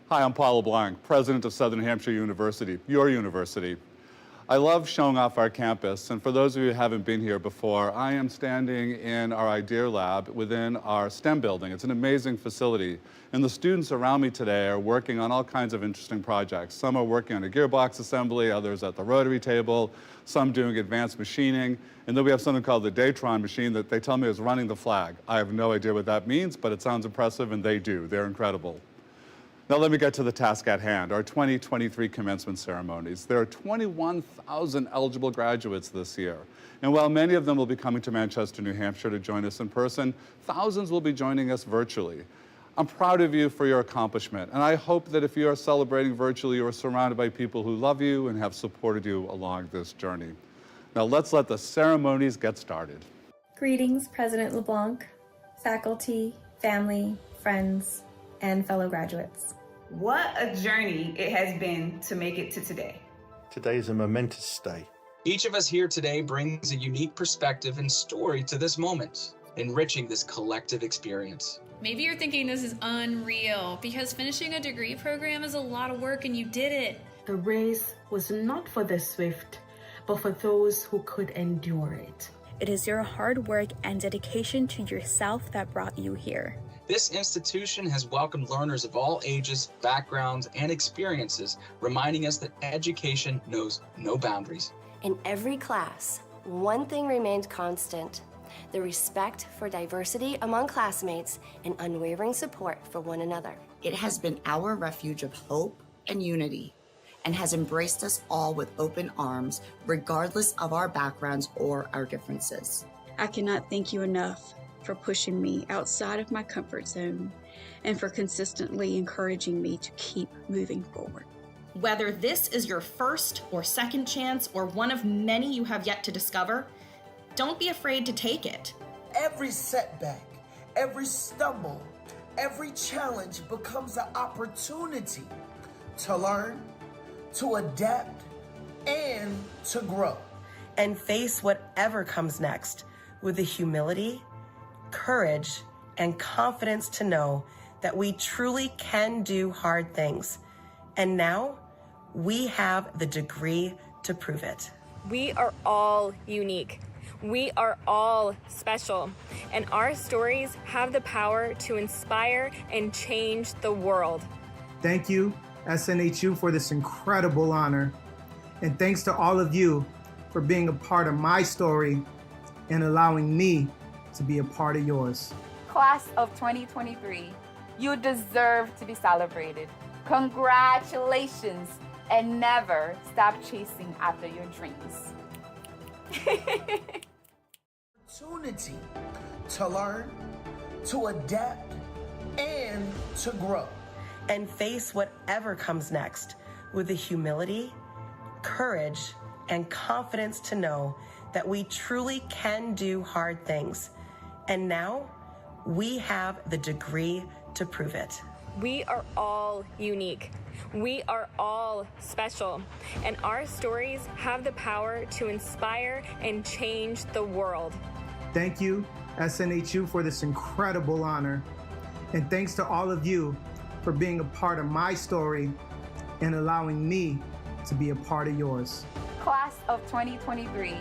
Hi, I'm Paul LeBlanc, president of Southern Hampshire University, your university. I love showing off our campus, and for those of you who haven't been here before, I am standing in our Idea Lab within our STEM building. It's an amazing facility, and the students around me today are working on all kinds of interesting projects. Some are working on a gearbox assembly, others at the rotary table, some doing advanced machining, and then we have something called the Daytron machine that they tell me is running the flag. I have no idea what that means, but it sounds impressive, and they do. They're incredible. Now let me get to the task at hand, our 2023 commencement ceremonies. There are 21,000 eligible graduates this year. And while many of them will be coming to Manchester, New Hampshire to join us in person, thousands will be joining us virtually. I'm proud of you for your accomplishment, and I hope that if you are celebrating virtually, you are surrounded by people who love you and have supported you along this journey. Now let's let the ceremonies get started. Greetings, President LeBlanc, faculty, family, friends, and fellow graduates. What a journey it has been to make it to today. Today is a momentous day. Each of us here today brings a unique perspective and story to this moment, enriching this collective experience. Maybe you're thinking this is unreal because finishing a degree program is a lot of work and you did it. The race was not for the swift, but for those who could endure it. It is your hard work and dedication to yourself that brought you here. This institution has welcomed learners of all ages, backgrounds, and experiences, reminding us that education knows no boundaries. In every class, one thing remained constant: the respect for diversity among classmates and unwavering support for one another. It has been our refuge of hope and unity, and has embraced us all with open arms, regardless of our backgrounds or our differences. I cannot thank you enough for pushing me outside of my comfort zone and for consistently encouraging me to keep moving forward. Whether this is your first or second chance or one of many you have yet to discover, don't be afraid to take it. Every setback, every stumble, every challenge becomes an opportunity to learn, to adapt, and to grow. And face whatever comes next with the humility, courage, and confidence to know that we truly can do hard things. And now we have the degree to prove it. We are all unique. We are all special. And our stories have the power to inspire and change the world. Thank you, SNHU, for this incredible honor. And thanks to all of you for being a part of my story and allowing me to be a part of yours. Class of 2023, you deserve to be celebrated. Congratulations, and never stop chasing after your dreams. Opportunity to learn, to adapt, and to grow. And face whatever comes next with the humility, courage, and confidence to know that we truly can do hard things. And now we have the degree to prove it. We are all unique. We are all special. And our stories have the power to inspire and change the world. Thank you, SNHU, for this incredible honor. And thanks to all of you for being a part of my story and allowing me to be a part of yours. Class of 2023,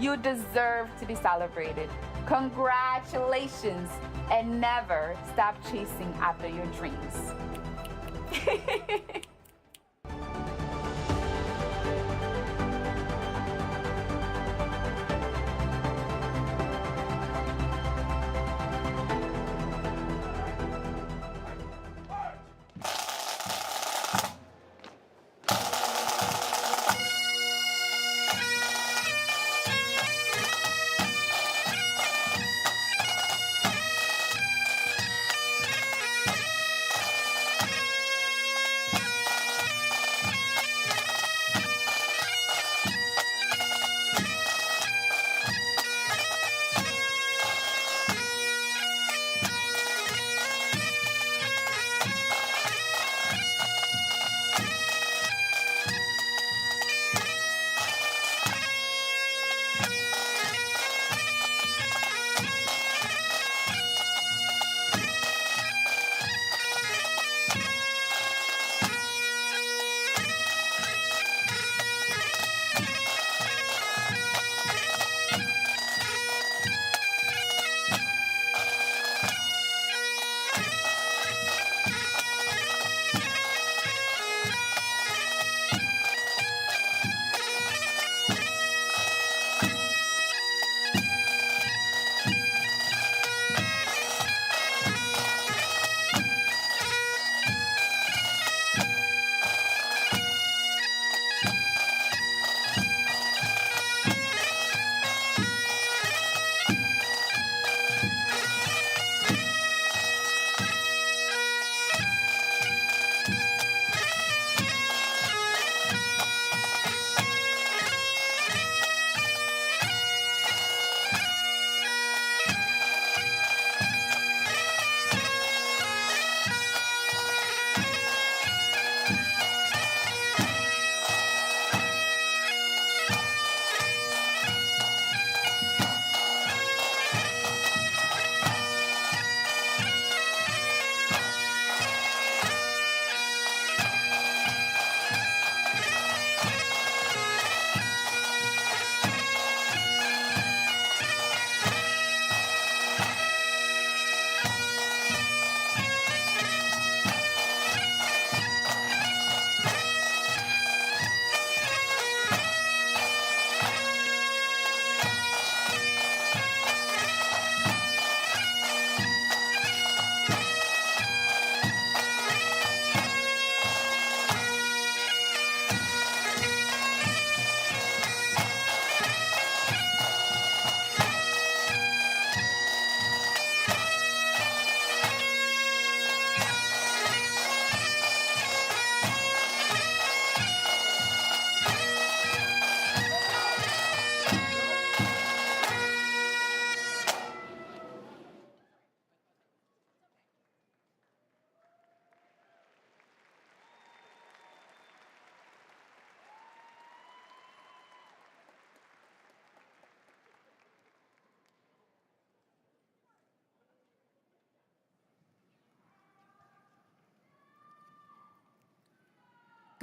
you deserve to be celebrated. Congratulations, and never stop chasing after your dreams.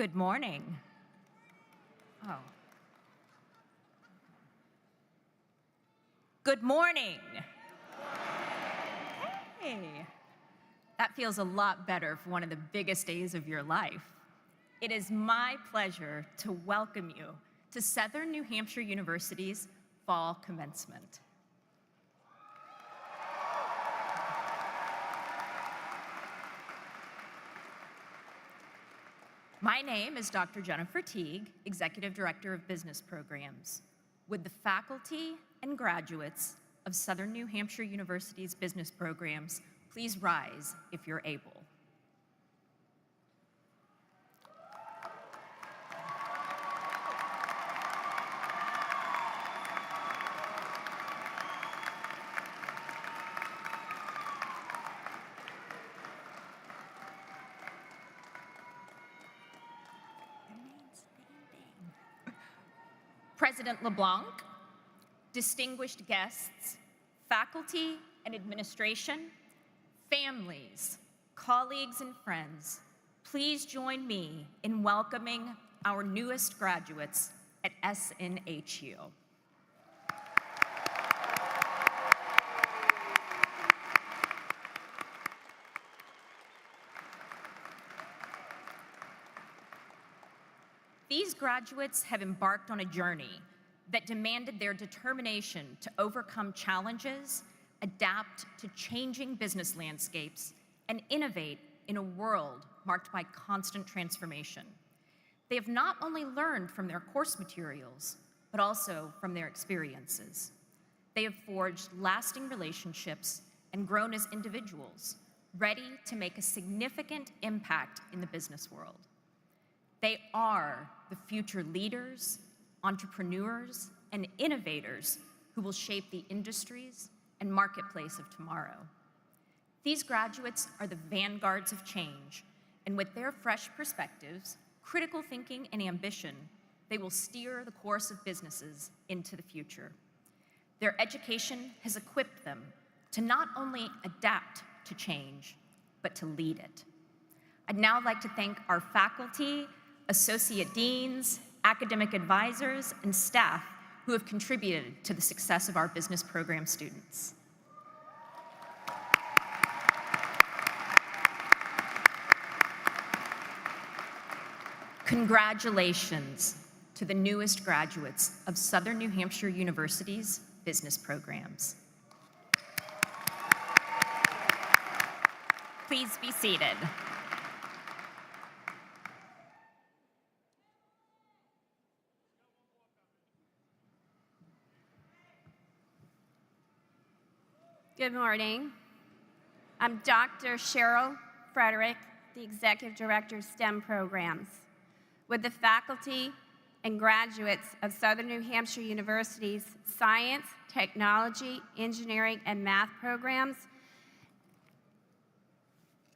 Good morning. Oh. Good morning. Hey. That feels a lot better for one of the biggest days of your life. It is my pleasure to welcome you to Southern New Hampshire University's Fall Commencement. My name is Dr. Jennifer Teague, Executive Director of Business Programs. Would the faculty and graduates of Southern New Hampshire University's business programs please rise if you're able? President LeBlanc, distinguished guests, faculty and administration, families, colleagues, and friends, please join me in welcoming our newest graduates at SNHU. These graduates have embarked on a journey that demanded their determination to overcome challenges, adapt to changing business landscapes, and innovate in a world marked by constant transformation. They have not only learned from their course materials, but also from their experiences. They have forged lasting relationships and grown as individuals, ready to make a significant impact in the business world. They are the future leaders, entrepreneurs, and innovators who will shape the industries and marketplace of tomorrow. These graduates are the vanguards of change, and with their fresh perspectives, critical thinking, and ambition, they will steer the course of businesses into the future. Their education has equipped them to not only adapt to change, but to lead it. I'd now like to thank our faculty, associate deans, academic advisors, and staff who have contributed to the success of our business program students. Congratulations to the newest graduates of Southern New Hampshire University's business programs. Please be seated. Good morning. I'm Dr. Cheryl Frederick, the Executive Director of STEM Programs. With the faculty and graduates of Southern New Hampshire University's Science, Technology, Engineering, and Math programs,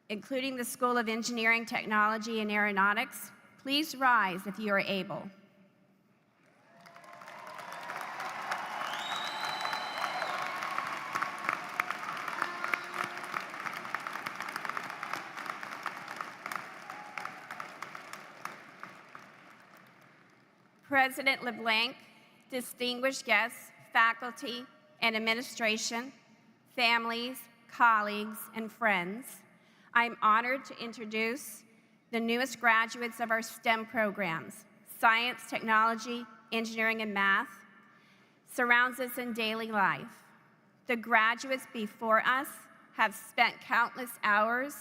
including the School of Engineering, Technology, and Aeronautics, please rise if you are able. President LeBlanc, distinguished guests, faculty and administration, families, colleagues, and friends, I'm honored to introduce the newest graduates of our STEM programs. Science, technology, engineering, and math surrounds us in daily life. The graduates before us have spent countless hours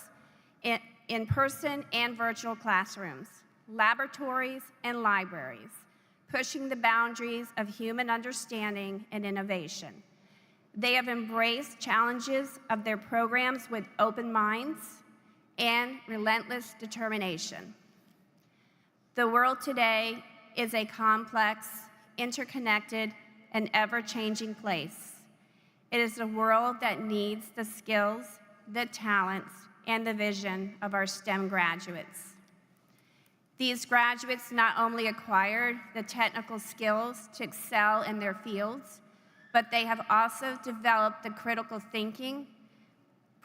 in person and virtual classrooms, laboratories, and libraries, pushing the boundaries of human understanding and innovation. They have embraced challenges of their programs with open minds and relentless determination. The world today is a complex, interconnected, and ever-changing place. It is a world that needs the skills, the talents, and the vision of our STEM graduates. These graduates not only acquired the technical skills to excel in their fields, but they have also developed the critical thinking,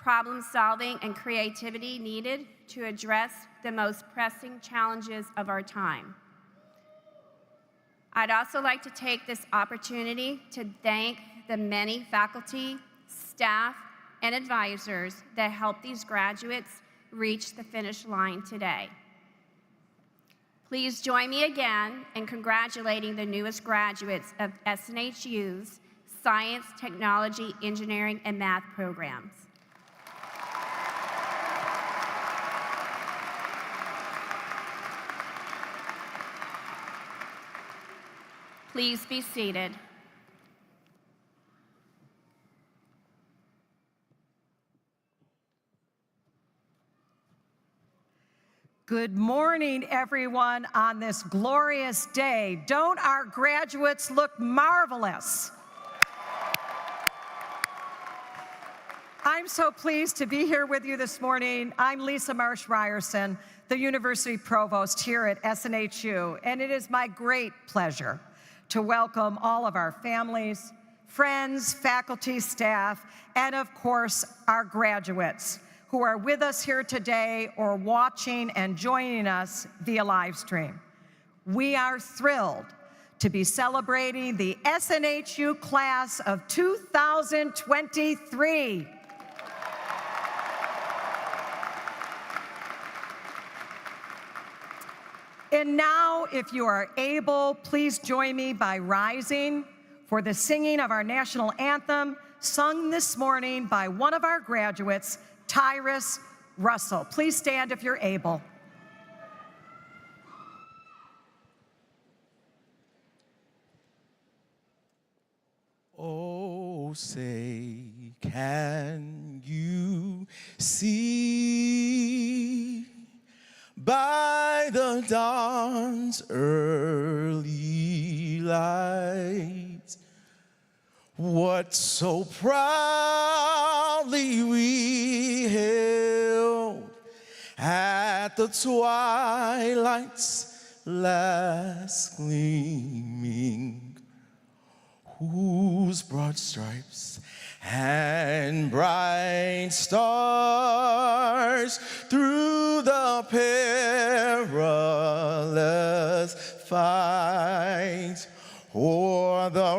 problem solving, and creativity needed to address the most pressing challenges of our time. I'd also like to take this opportunity to thank the many faculty, staff, and advisors that helped these graduates reach the finish line today. Please join me again in congratulating the newest graduates of SNHU's Science, Technology, Engineering, and Math programs. Please be seated. Good morning, everyone, on this glorious day. Don't our graduates look marvelous? I'm so pleased to be here with you this morning. I'm Lisa Marsh Ryerson, the University Provost here at SNHU, and it is my great pleasure to welcome all of our families, friends, faculty, staff, and of course, our graduates who are with us here today or watching and joining us via live stream. We are thrilled to be celebrating the SNHU class of 2023. And now, if you are able, please join me by rising for the singing of our national anthem, sung this morning by one of our graduates, Tyrus Russell. Please stand if you're able. Oh, say, can you see by the dawn's early light what so proudly we hailed at the twilight's last gleaming, whose broad stripes and bright stars through the perilous fight o'er the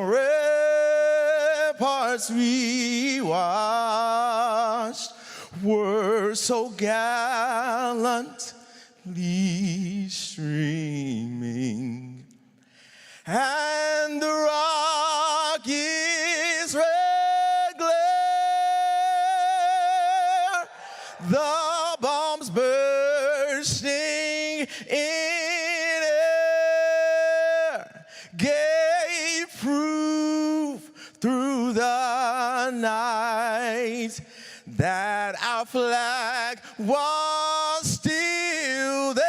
ramparts we watched were so gallantly streaming, and the Rockies' red glare, the bombs bursting in air, gave proof through the night that our flag was still there.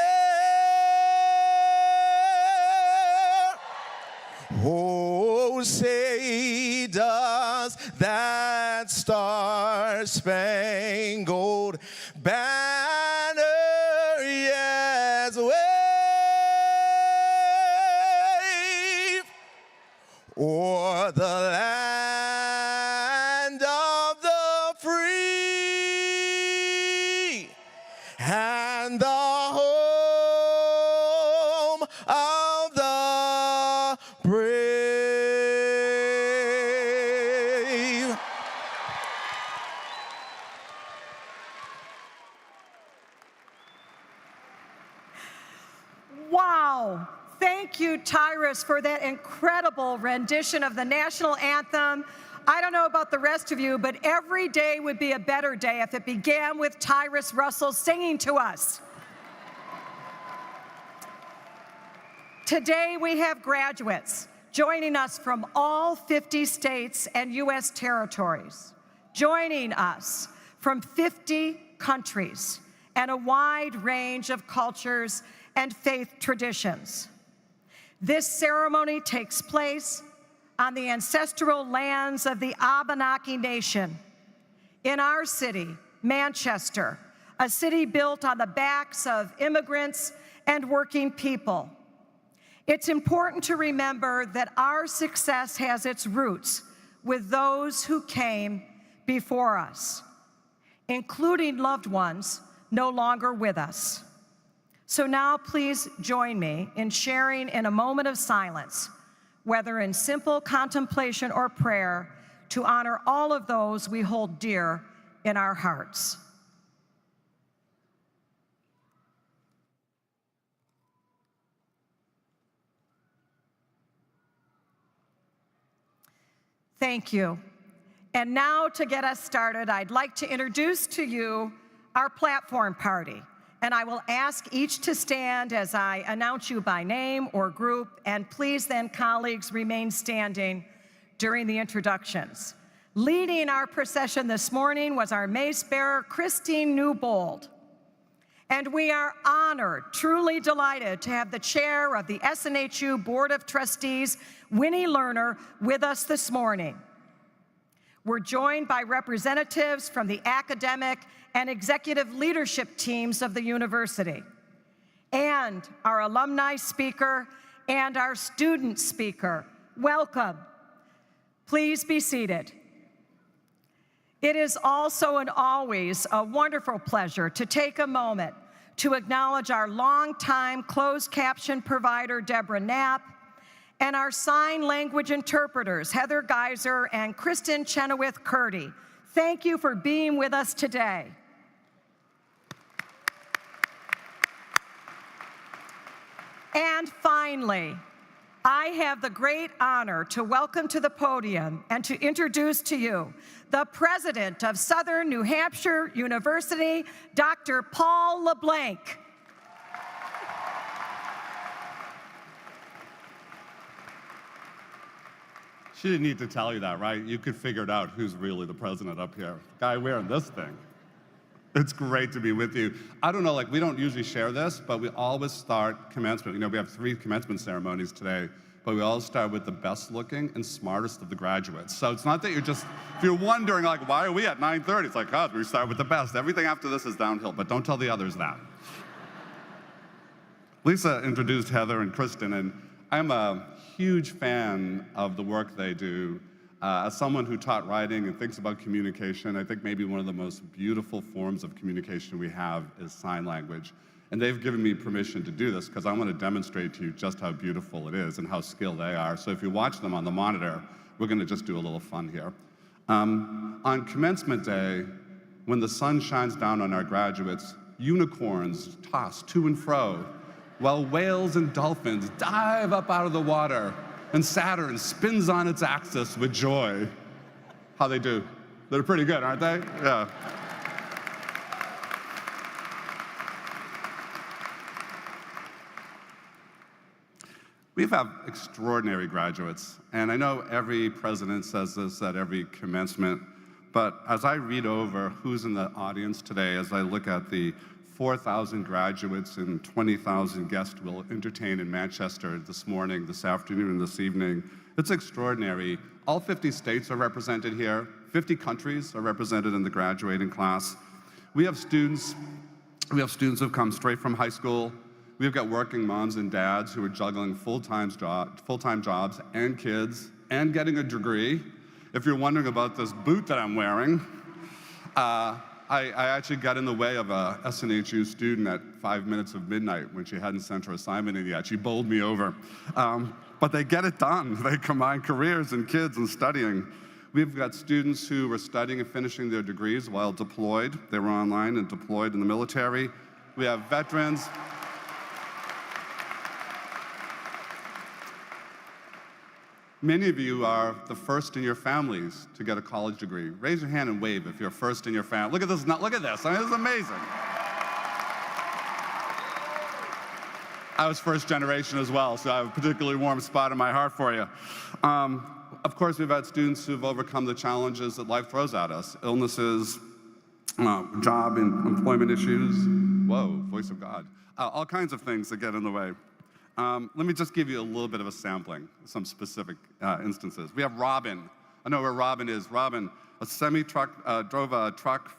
Oh, say does that star-spangled banner yes wave o'er the land of the free and the home of the brave. Wow. Thank you, Tyrus, for that incredible rendition of the national anthem. I don't know about the rest of you, but every day would be a better day if it began with Tyrus Russell singing to us. Today we have graduates joining us from all 50 states and U.S. territories, joining us from 50 countries and a wide range of cultures and faith traditions. This ceremony takes place on the ancestral lands of the Abenaki Nation in our city, Manchester, a city built on the backs of immigrants and working people. It's important to remember that our success has its roots with those who came before us. including loved ones no longer with us. So now please join me in sharing in a moment of silence, whether in simple contemplation or prayer, to honor all of those we hold dear in our hearts. Thank you. And now to get us started, I'd like to introduce to you our platform party. And I will ask each to stand as I announce you by name or group, and please then, colleagues, remain standing during the introductions. Leading our procession this morning was our mace bearer, Christine Newbold. And we are honored, truly delighted to have the chair of the SNHU Board of Trustees, Winnie Lerner, with us this morning. We're joined by representatives from the academic and executive leadership teams of the university, and our alumni speaker and our student speaker. Welcome. Please be seated. It is also and always a wonderful pleasure to take a moment to acknowledge our longtime closed caption provider, Deborah Knapp, and our sign language interpreters, Heather Geiser and Kristen Chenoweth-Curdy. Thank you for being with us today. And finally, I have the great honor to welcome to the podium and to introduce to you the president of Southern New Hampshire University, Dr. Paul LeBlanc. She didn't need to tell you that, right? You could figure it out who's really the president up here. Guy wearing this thing. It's great to be with you. I don't know, we don't usually share this, but we always start commencement. We have 3 commencement ceremonies today, but we always start with the best looking and smartest of the graduates. So it's not that if you're wondering, why are we at 9:30? It's we start with the best. Everything after this is downhill, but don't tell the others that. Lisa introduced Heather and Kristen, and I'm a huge fan of the work they do. As someone who taught writing and thinks about communication, I think maybe one of the most beautiful forms of communication we have is sign language. And they've given me permission to do this because I want to demonstrate to you just how beautiful it is and how skilled they are. So if you watch them on the monitor, we're going to just do a little fun here. On commencement day, when the sun shines down on our graduates, unicorns toss to and fro, while whales and dolphins dive up out of the water, and Saturn spins on its axis with joy. How they do? They're pretty good, aren't they? Yeah. We have extraordinary graduates, and I know every president says this at every commencement, but as I read over who's in the audience today, as I look at the 4,000 graduates and 20,000 guests we'll entertain in Manchester this morning, this afternoon, and this evening, it's extraordinary. All 50 states are represented here. 50 countries are represented in the graduating class. We have students who've come straight from high school. We've got working moms and dads who are juggling full-time jobs and kids and getting a degree. If you're wondering about this boot that I'm wearing, I actually got in the way of a SNHU student at 5 minutes of midnight when she hadn't sent her assignment in yet. She bowled me over. But they get it done. They combine careers and kids and studying. We've got students who are studying and finishing their degrees while deployed. They were online and deployed in the military. We have veterans. Many of you are the first in your families to get a college degree. Raise your hand and wave if you're first in your family. Look at this, look at this. I mean, this is amazing. I was first generation as well, so I have a particularly warm spot in my heart for you. Of course, we've had students who've overcome the challenges that life throws at us. Illnesses, job and employment issues. Whoa, voice of God. All kinds of things that get in the way. Let me just give you a little bit of a sampling, some specific instances. We have Robin. I know where Robin is. Robin, a semi-truck, drove a truck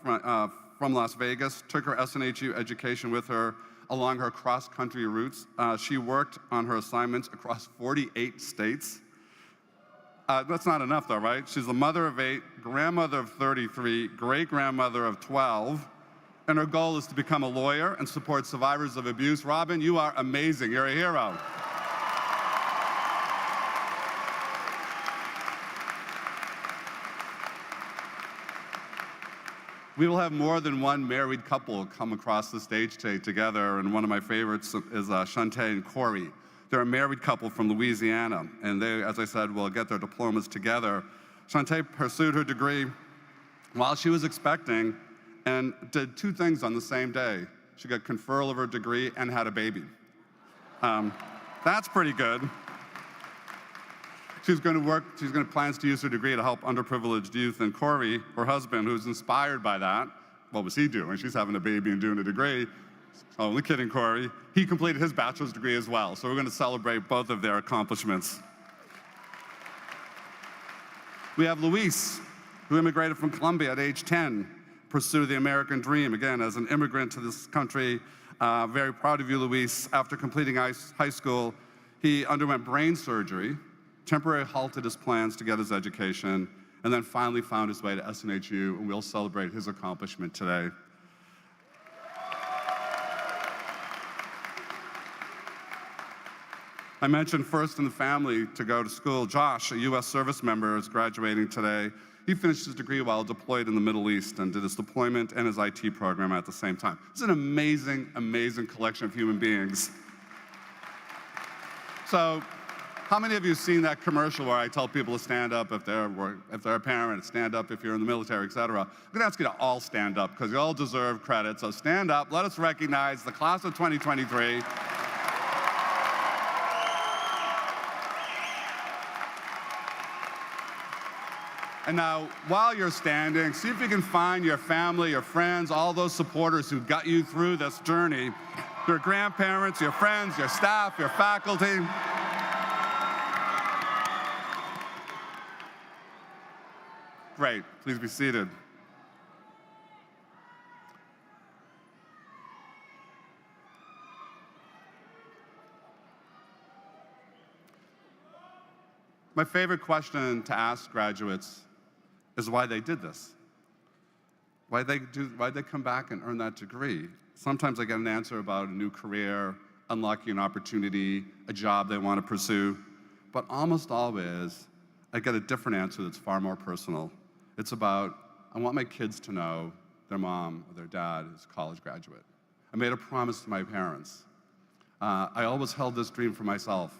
from Las Vegas, took her SNHU education with her along her cross-country routes. She worked on her assignments across 48 states. That's not enough though, right? She's the mother of 8, grandmother of 33, great-grandmother of 12, and her goal is to become a lawyer and support survivors of abuse. Robin, you are amazing. You're a hero. We will have more than one married couple come across the stage together, and one of my favorites is Shantae and Corey. They're a married couple from Louisiana, and they, as I said, will get their diplomas together. Shantae pursued her degree while she was expecting and did 2 things on the same day. She got conferral of her degree and had a baby. That's pretty good. She's going to plans to use her degree to help underprivileged youth, and Corey, her husband, who's inspired by that, what was he doing? She's having a baby and doing a degree. Only kidding, Corey. He completed his bachelor's degree as well, so we're going to celebrate both of their accomplishments. We have Luis, who immigrated from Colombia at age 10, pursued the American dream, again, as an immigrant to this country. Very proud of you, Luis. After completing high school, he underwent brain surgery, temporarily halted his plans to get his education, and then finally found his way to SNHU, and we'll celebrate his accomplishment today. I mentioned first in the family to go to school. Josh, a U.S. service member, is graduating today. He finished his degree while deployed in the Middle East and did his deployment and his IT program at the same time. It's an amazing, amazing collection of human beings. So, how many of you have seen that commercial where I tell people to stand up if they're a parent, stand up if you're in the military, etc.? I'm going to ask you to all stand up because you all deserve credit. So stand up. Let us recognize the class of 2023. And now, while you're standing, see if you can find your family, your friends, all those supporters who got you through this journey. Your grandparents, your friends, your staff, your faculty. Great, please be seated. My favorite question to ask graduates is why they did this. Why'd they come back and earn that degree? Sometimes I get an answer about a new career, unlocking an opportunity, a job they want to pursue, but almost always I get a different answer that's far more personal. It's about, I want my kids to know their mom or their dad is a college graduate. I made a promise to my parents. I always held this dream for myself.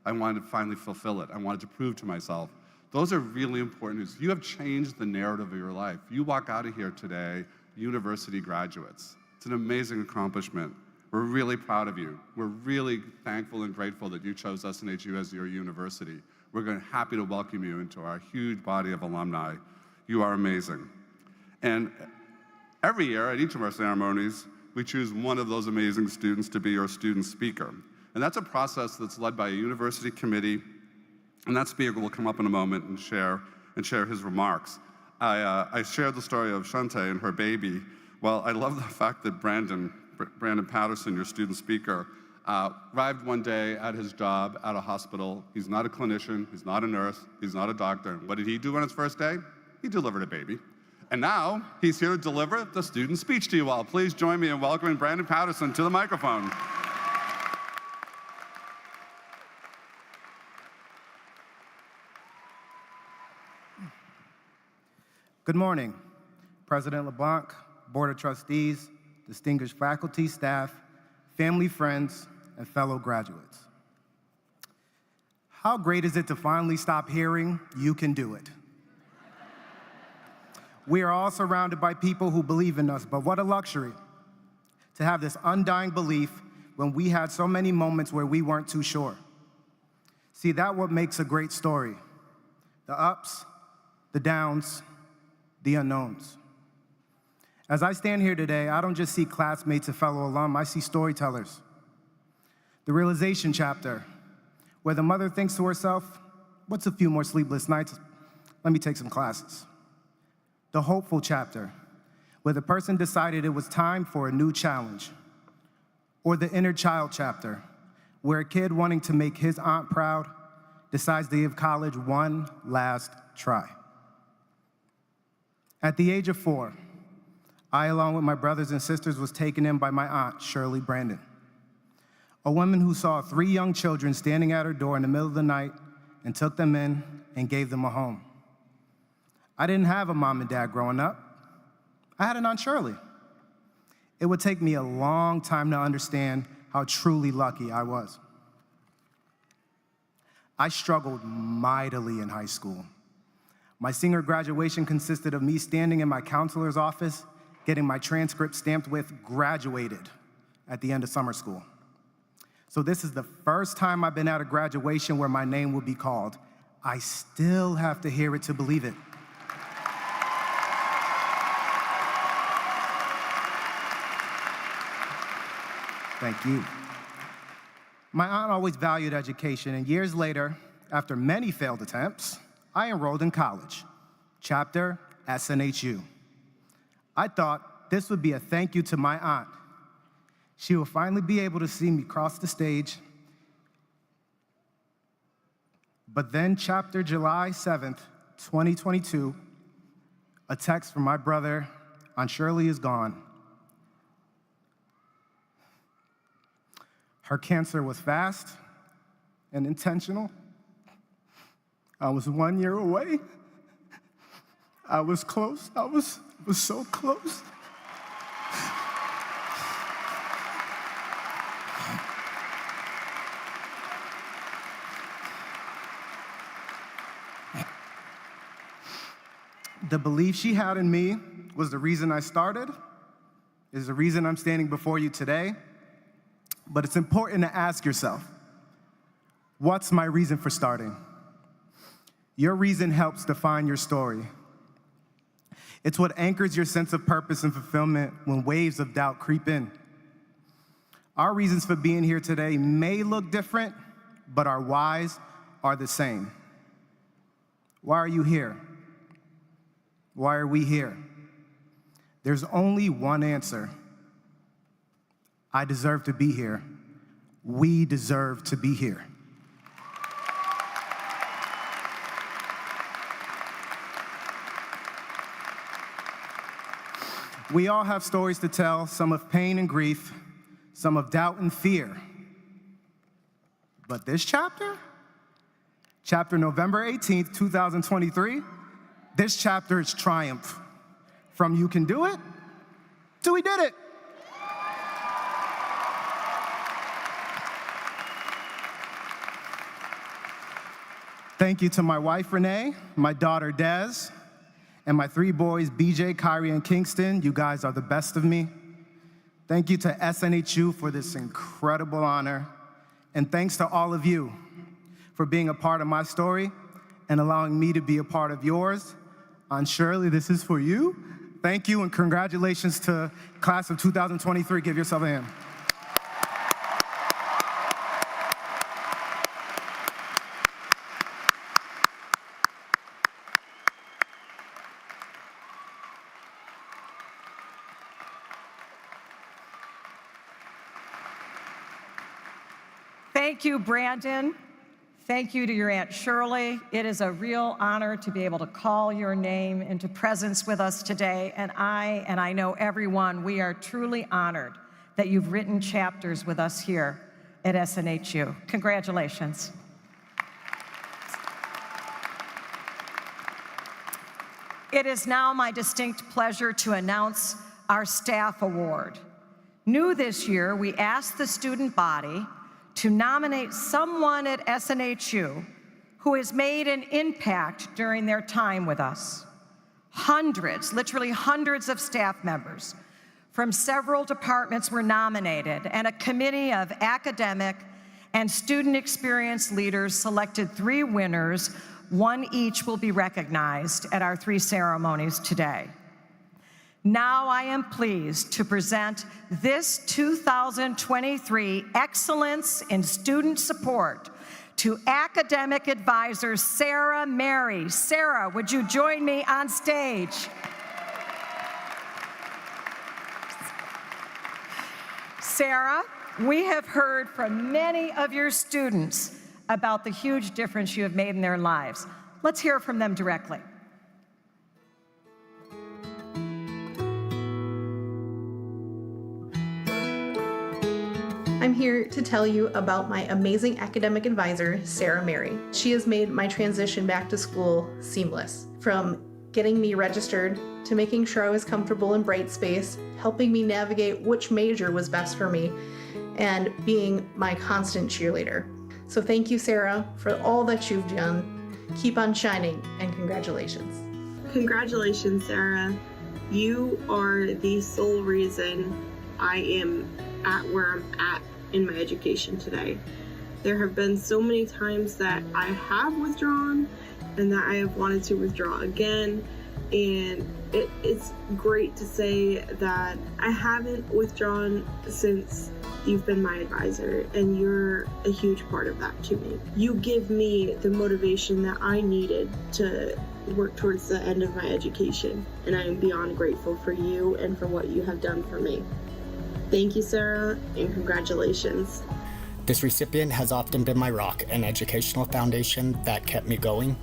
I wanted to finally fulfill it. I wanted to prove to myself. Those are really important news. You have changed the narrative of your life. You walk out of here today, university graduates. It's an amazing accomplishment. We're really proud of you. We're really thankful and grateful that you chose SNHU as your university. We're happy to welcome you into our huge body of alumni. You are amazing. And every year at each of our ceremonies, we choose one of those amazing students to be your student speaker. And that's a process that's led by a university committee, and that speaker will come up in a moment and share his remarks. I shared the story of Shantae and her baby. Well, I love the fact that Brandon Patterson, your student speaker, arrived one day at his job at a hospital. He's not a clinician, he's not a nurse, he's not a doctor. What did he do on his first day? He delivered a baby. And now he's here to deliver the student speech to you all. Please join me in welcoming Brandon Patterson to the microphone. Good morning, President LeBlanc, Board of Trustees, distinguished faculty, staff, family, friends, and fellow graduates. How great is it to finally stop hearing, "You can do it." We are all surrounded by people who believe in us, but what a luxury to have this undying belief when we had so many moments where we weren't too sure. See, that's what makes a great story. The ups, the downs, the unknowns. As I stand here today, I don't just see classmates and fellow alum, I see storytellers. The realization chapter, where the mother thinks to herself, what's a few more sleepless nights? Let me take some classes. The hopeful chapter, where the person decided it was time for a new challenge. Or the inner child chapter, where a kid wanting to make his aunt proud decides to give college one last try. At the age of 4, I, along with my brothers and sisters, was taken in by my aunt, Shirley Brandon, a woman who saw 3 young children standing at her door in the middle of the night and took them in and gave them a home. I didn't have a mom and dad growing up. I had an Aunt Shirley. It would take me a long time to understand how truly lucky I was. I struggled mightily in high school. My senior graduation consisted of me standing in my counselor's office, getting my transcript stamped with graduated at the end of summer school. So this is the first time I've been at a graduation where my name will be called. I still have to hear it to believe it. Thank you. My aunt always valued education, and years later, after many failed attempts, I enrolled in college, chapter SNHU. I thought this would be a thank you to my aunt. She will finally be able to see me cross the stage. But then, chapter July 7th, 2022, a text from my brother, Aunt Shirley is gone. Her cancer was fast and intentional. I was 1 year away. I was close. I was so close. The belief she had in me was the reason I started, is the reason I'm standing before you today. But it's important to ask yourself, what's my reason for starting? Your reason helps define your story. It's what anchors your sense of purpose and fulfillment when waves of doubt creep in. Our reasons for being here today may look different, but our whys are the same. Why are you here? Why are we here? There's only one answer. I deserve to be here. We deserve to be here. We all have stories to tell, some of pain and grief, some of doubt and fear. But this chapter November 18th, 2023, this chapter is triumph. From you can do it to we did it. Thank you to my wife, Renee, my daughter, Des, and my 3 boys, BJ, Kyrie, and Kingston. You guys are the best of me. Thank you to SNHU for this incredible honor. And thanks to all of you for being a part of my story and allowing me to be a part of yours. Aunt Shirley, this is for you. Thank you and congratulations to class of 2023. Give yourself a hand. Thank you, Brandon. Thank you to your Aunt Shirley. It is a real honor to be able to call your name into presence with us today. And I know everyone, we are truly honored that you've written chapters with us here at SNHU. Congratulations. It is now my distinct pleasure to announce our staff award. New this year, we asked the student body to nominate someone at SNHU who has made an impact during their time with us. Hundreds, literally hundreds of staff members from several departments were nominated, and a committee of academic and student experience leaders selected 3 winners. 1 each will be recognized at our 3 ceremonies today. Now I am pleased to present this 2023 Excellence in Student Support to Academic Advisor Sarah Mary. Sarah, would you join me on stage? Sarah, we have heard from many of your students about the huge difference you have made in their lives. Let's hear from them directly. I'm here to tell you about my amazing academic advisor, Sarah Mary. She has made my transition back to school seamless. From getting me registered to making sure I was comfortable in Brightspace, helping me navigate which major was best for me, and being my constant cheerleader. So thank you, Sarah, for all that you've done. Keep on shining, and congratulations. Congratulations, Sarah. You are the sole reason I am at where I'm at in my education today. There have been so many times that I have withdrawn and that I have wanted to withdraw again, and it's great to say that I haven't withdrawn since you've been my advisor, and you're a huge part of that to me. You give me the motivation that I needed to work towards the end of my education, and I am beyond grateful for you and for what you have done for me. Thank you, Sarah, and congratulations. This recipient has often been my rock and educational foundation that kept me going.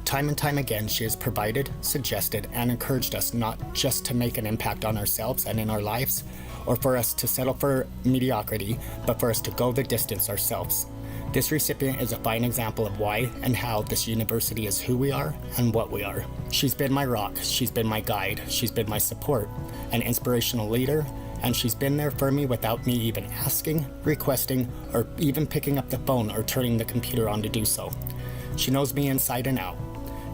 Time and time again, she has provided, suggested, and encouraged us not just to make an impact on ourselves and in our lives, or for us to settle for mediocrity, but for us to go the distance ourselves. This recipient is a fine example of why and how this university is who we are and what we are. She's been my rock, she's been my guide, she's been my support, an inspirational leader, and she's been there for me without me even asking, requesting, or even picking up the phone or turning the computer on to do so. She knows me inside and out.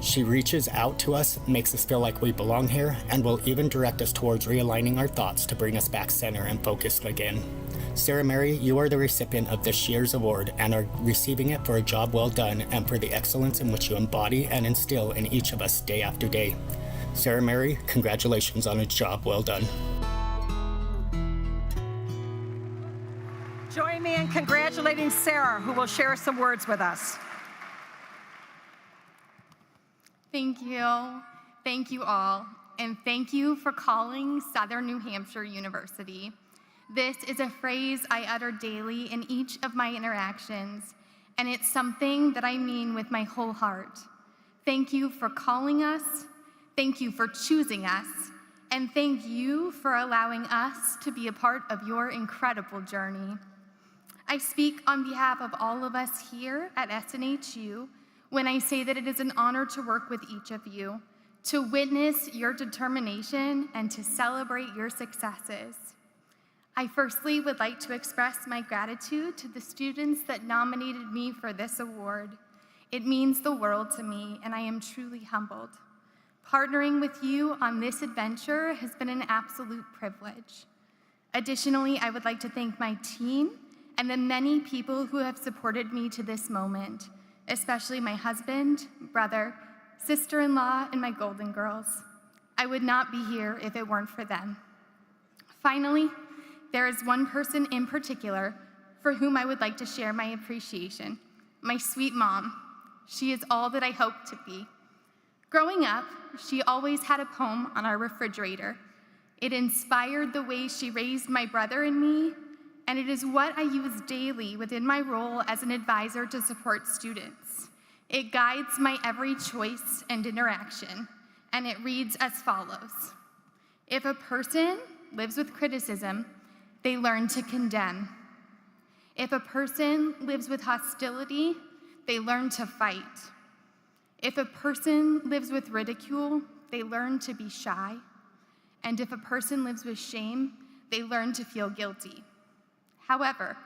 She reaches out to us, makes us feel like we belong here, and will even direct us towards realigning our thoughts to bring us back center and focused again. Sarah Mary, you are the recipient of this year's award and are receiving it for a job well done and for the excellence in which you embody and instill in each of us day after day. Sarah Mary, congratulations on a job well done. Join me in congratulating Sarah, who will share some words with us. Thank you. Thank you all. And thank you for calling Southern New Hampshire University. This is a phrase I utter daily in each of my interactions, and it's something that I mean with my whole heart. Thank you for calling us. Thank you for choosing us. And thank you for allowing us to be a part of your incredible journey. I speak on behalf of all of us here at SNHU when I say that it is an honor to work with each of you, to witness your determination and to celebrate your successes. I firstly would like to express my gratitude to the students that nominated me for this award. It means the world to me, and I am truly humbled. Partnering with you on this adventure has been an absolute privilege. Additionally, I would like to thank my team and the many people who have supported me to this moment, especially my husband, brother, sister-in-law, and my Golden Girls. I would not be here if it weren't for them. Finally, there is one person in particular for whom I would like to share my appreciation, my sweet mom. She is all that I hope to be. Growing up, she always had a poem on our refrigerator. It inspired the way she raised my brother and me, and it is what I use daily within my role as an advisor to support students. It guides my every choice and interaction, and it reads as follows. If a person lives with criticism, they learn to condemn. If a person lives with hostility, they learn to fight. If a person lives with ridicule, they learn to be shy. And if a person lives with shame, they learn to feel guilty. However,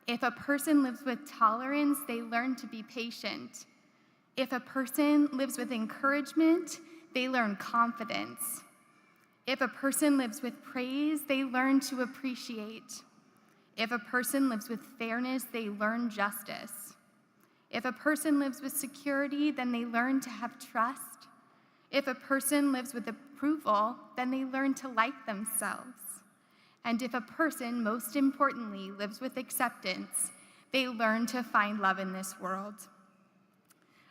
if a person lives with tolerance, they learn to be patient. If a person lives with encouragement, they learn confidence. If a person lives with praise, they learn to appreciate. If a person lives with fairness, they learn justice. If a person lives with security, then they learn to have trust. If a person lives with approval, then they learn to like themselves. And if a person, most importantly, lives with acceptance, they learn to find love in this world.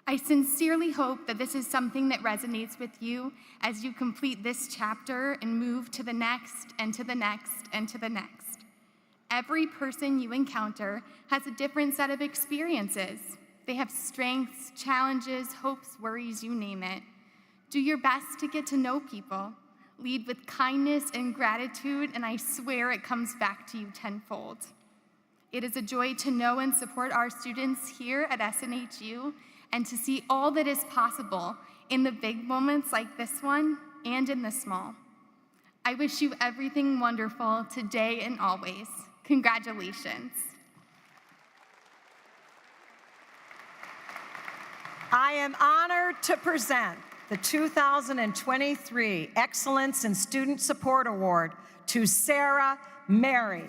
I sincerely hope that this is something that resonates with you as you complete this chapter and move to the next and to the next and to the next. Every person you encounter has a different set of experiences. They have strengths, challenges, hopes, worries, you name it. Do your best to get to know people. Lead with kindness and gratitude, and I swear it comes back to you tenfold. It is a joy to know and support our students here at SNHU and to see all that is possible in the big moments like this one and in the small. I wish you everything wonderful today and always. Congratulations. I am honored to present the 2023 Excellence in Student Support Award to Sarah Mary.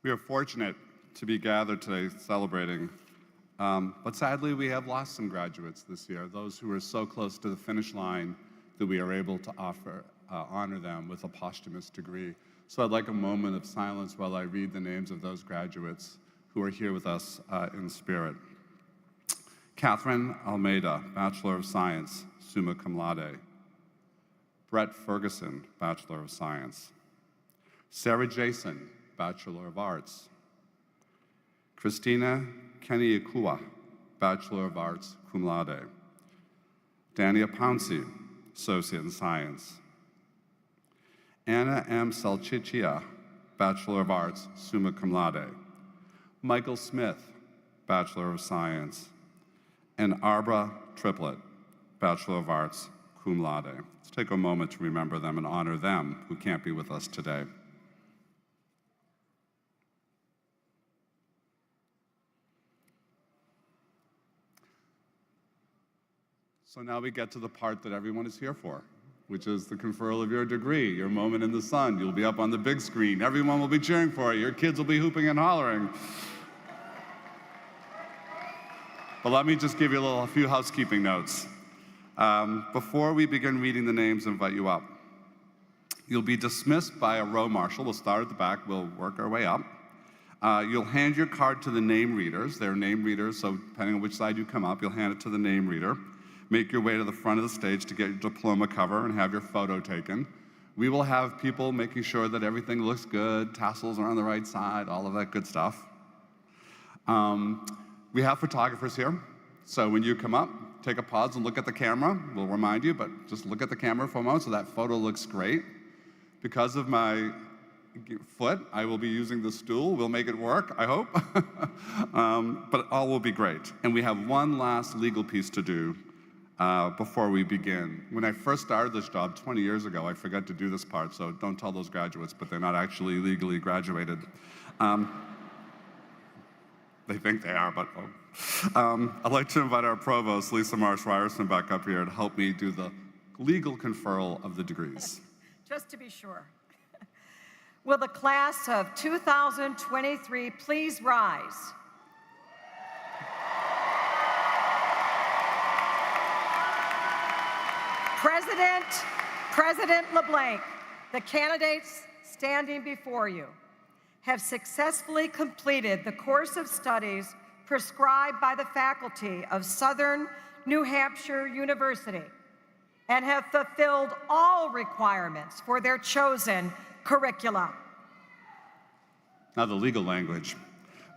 We are fortunate to be gathered today celebrating, but sadly we have lost some graduates this year, those who are so close to the finish line that we are able to honor them with a posthumous degree. So I'd like a moment of silence while I read the names of those graduates who are here with us in spirit. Catherine Almeida, Bachelor of Science, summa cum laude. Brett Ferguson, Bachelor of Science. Sarah Jason, Bachelor of Arts. Christina Keniakua, Bachelor of Arts, cum laude. Dania Pouncy, Associate in Science. Anna M. Salchichia, Bachelor of Arts, summa cum laude. Michael Smith, Bachelor of Science. And Arbra Triplett, Bachelor of Arts, cum laude. Let's take a moment to remember them and honor them who can't be with us today. So now we get to the part that everyone is here for, which is the conferral of your degree, your moment in the sun. You'll be up on the big screen. Everyone will be cheering for you. Your kids will be hooping and hollering. But let me just give you a few housekeeping notes. Before we begin reading the names and invite you up, you'll be dismissed by a row marshal. We'll start at the back. We'll work our way up. You'll hand your card to the name readers. They're name readers, so depending on which side you come up, you'll hand it to the name reader. Make your way to the front of the stage to get your diploma cover and have your photo taken. We will have people making sure that everything looks good, tassels are on the right side, all of that good stuff. We have photographers here, so when you come up, take a pause and look at the camera. We'll remind you, but just look at the camera for a moment so that photo looks great. Because of my foot, I will be using the stool. We'll make it work, I hope. But all will be great. And we have one last legal piece to do before we begin. When I first started this job 20 years ago, I forgot to do this part, so don't tell those graduates, but they're not actually legally graduated. They think they are, but I'd like to invite our provost, Lisa Marsh-Ryerson, back up here to help me do the legal conferral of the degrees. Just to be sure. Will the class of 2023 please rise? President LeBlanc, the candidates standing before you have successfully completed the course of studies prescribed by the faculty of Southern New Hampshire University and have fulfilled all requirements for their chosen curricula. Now the legal language.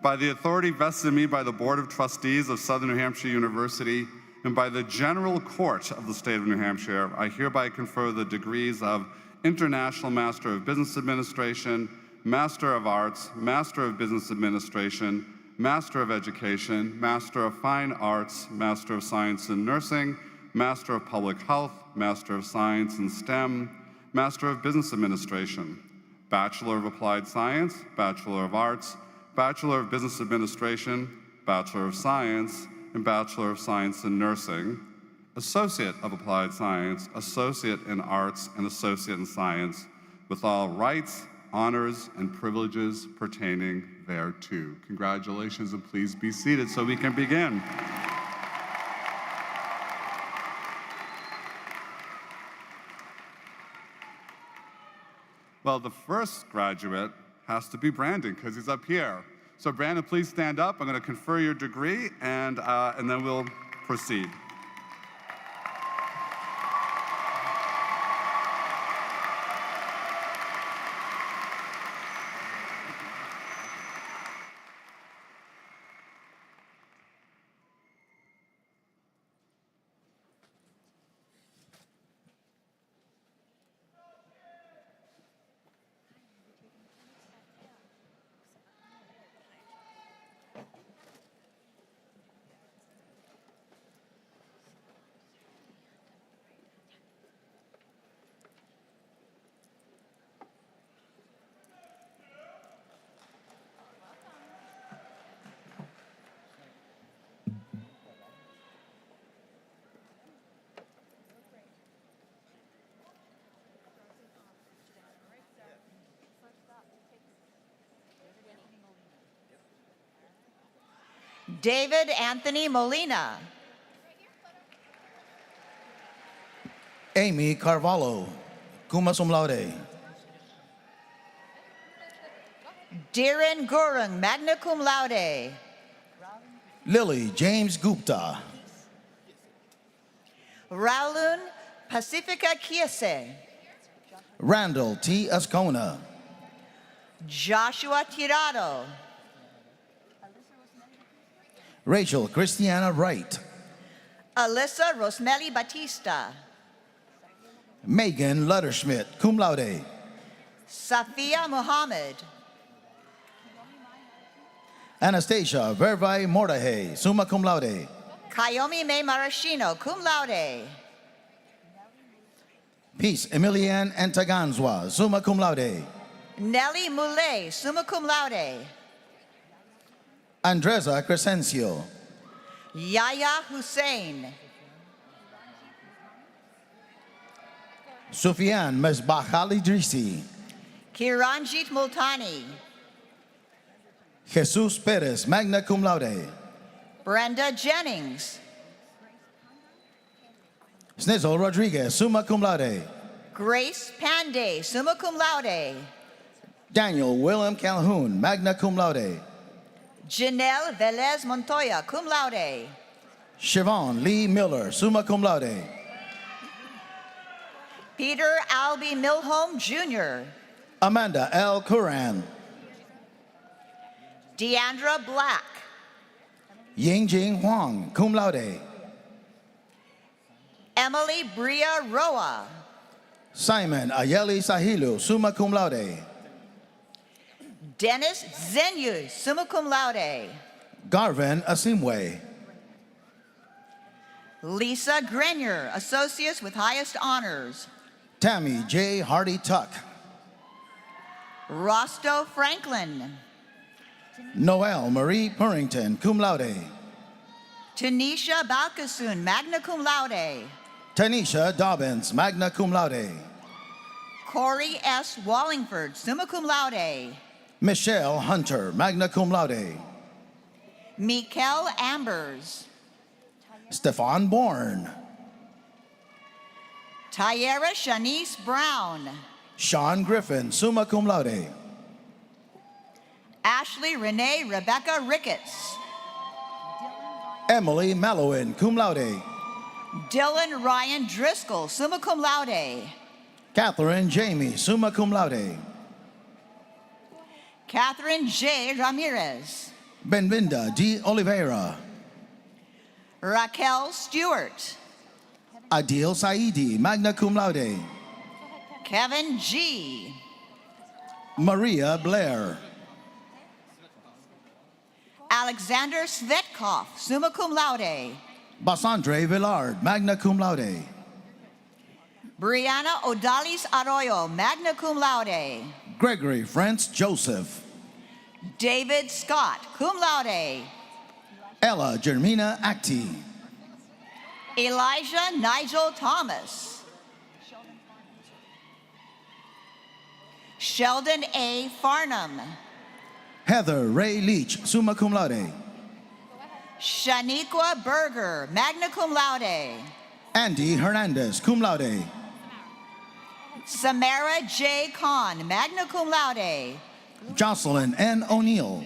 By the authority vested in me by the Board of Trustees of Southern New Hampshire University and by the General Court of the State of New Hampshire, I hereby confer the degrees of International Master of Business Administration, Master of Arts, Master of Business Administration, Master of Education, Master of Fine Arts, Master of Science in Nursing, Master of Public Health, Master of Science in STEM, Master of Business Administration, Bachelor of Applied Science, Bachelor of Arts, Bachelor of Business Administration, Bachelor of Science, and Bachelor of Science in Nursing, Associate of Applied Science, Associate in Arts, and Associate in Science, with all rights, honors, and privileges pertaining thereto. Congratulations, and please be seated so we can begin. Well, the first graduate has to be Brandon because he's up here. So Brandon, please stand up. I'm going to confer your degree, and then we'll proceed. David Anthony Molina. Amy Carvalho, cum laude. Dhiren Gurung, magna cum laude. Lily James Gupta. Raulun Pacifica Kiese. Randall T. Ascona. Joshua Tirado. Rachel Christiana Wright. Alyssa Rosmeli Batista. Megan Lutterschmidt, cum laude. Safia Muhammad. Anastasia Vervai Mordahe, summa cum laude. Kayomi May Maraschino, cum laude. Peace Emilian Antaganzwa, summa cum laude. Nelly Moulet, summa cum laude. Andresa Crescencio. Yaya Hussein. Sufian Mesbah Ali Idrisi. Kiranjit Multani. Jesus Perez, magna cum laude. Brenda Jennings. Snizzle Rodriguez, summa cum laude. Grace Panday, summa cum laude. Daniel Willem Calhoun, magna cum laude. Janelle Velez Montoya, cum laude. Siobhan Lee Miller, summa cum laude. Peter Albie Milholm Jr. Amanda L. Curran. Deandra Black. Yingjing Huang, cum laude. Emily Bria Roa. Simon Ayeli Sahilu, summa cum laude. Dennis Zenyu, summa cum laude. Garvin Asimwe. Lisa Grenier, Associates with Highest Honors. Tammy J. Hardy Tuck. Rosto Franklin. Noelle Marie Purrington, cum laude. Tanisha Balkasoon, magna cum laude. Tanisha Dobbins, magna cum laude. Corey S. Wallingford, summa cum laude. Michelle Hunter, magna cum laude. Mikel Ambers. Stefan Bourne. Tyra Shanice Brown. Sean Griffin, summa cum laude. Ashley Renee Rebecca Ricketts. Emily Mallowin, cum laude. Dylan Ryan Driscoll, summa cum laude. Catherine Jamie, summa cum laude. Catherine J. Ramirez. Benvinda D. Oliveira. Raquel Stewart. Adil Saidi, magna cum laude. Kevin G. Maria Blair. Alexander Svetkov, summa cum laude. Basandre Villard, magna cum laude. Brianna Odalis Arroyo, magna cum laude. Gregory France Joseph. David Scott, cum laude. Ella Germina Acti. Elijah Nigel Thomas. Sheldon A. Farnham. Heather Ray Leach, summa cum laude. Shaniqua Berger, magna cum laude. Andy Hernandez, cum laude. Samara J. Kahn, magna cum laude. Jocelyn N. O'Neill.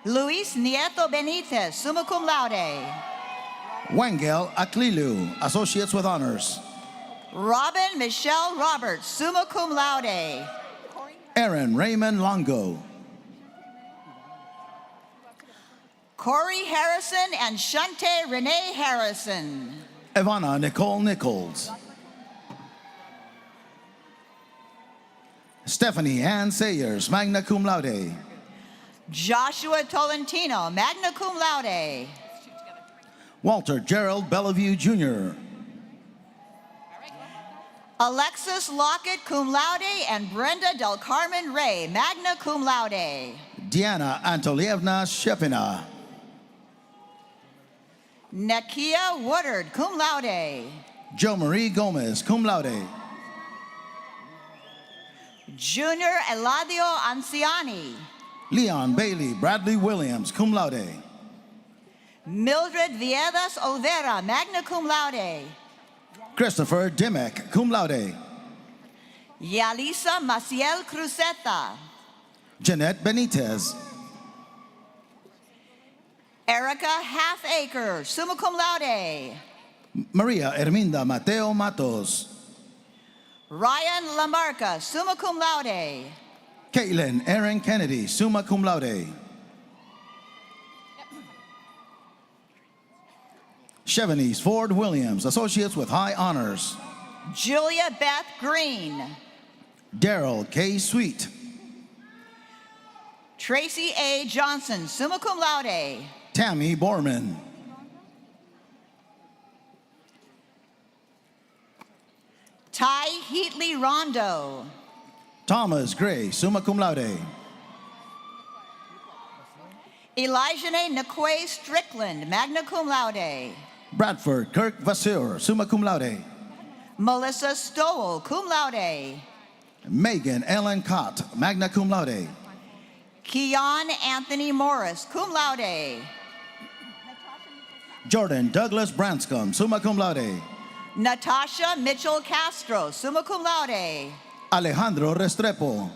Luis Nieto Benitez, summa cum laude. Wangel Aklilu, associates with honors. Robin Michelle Roberts, summa cum laude. Aaron Raymond Longo. Corey Harrison and Shante Renee Harrison. Ivana Nicole Nichols. Stephanie Ann Sayers, magna cum laude. Joshua Tolentino, magna cum laude. Walter Gerald Bellevue Jr. Alexis Lockett, cum laude, and Brenda Del Carmen Ray, magna cum laude. Diana Antolievna Shepina. Nakia Woodard, cum laude. Jo Marie Gomez, cum laude. Junior Eladio Anciani. Leon Bailey Bradley Williams, cum laude. Mildred Viedas Olvera, magna cum laude. Christopher Dimmick, cum laude. Yalisa Maciel Cruzeta. Jeanette Benitez. Erica Halfacre, summa cum laude. Maria Herminda Mateo Matos. Ryan Lamarca, summa cum laude. Caitlin Aaron Kennedy, summa cum laude. Chevenise Ford Williams, associates with high honors. Julia Beth Green. Daryl K. Sweet. Tracy A. Johnson, summa cum laude. Tammy Borman. Ty Heatley Rondo. Thomas Gray, summa cum laude. Elijah Nakwe Strickland, magna cum laude. Bradford Kirk Vasseur, summa cum laude. Melissa Stowell, cum laude. Megan Ellen Cott, magna cum laude. Keon Anthony Morris, cum laude. Jordan Douglas Branscombe, summa cum laude. Natasha Mitchell Castro, summa cum laude. Alejandro Restrepo.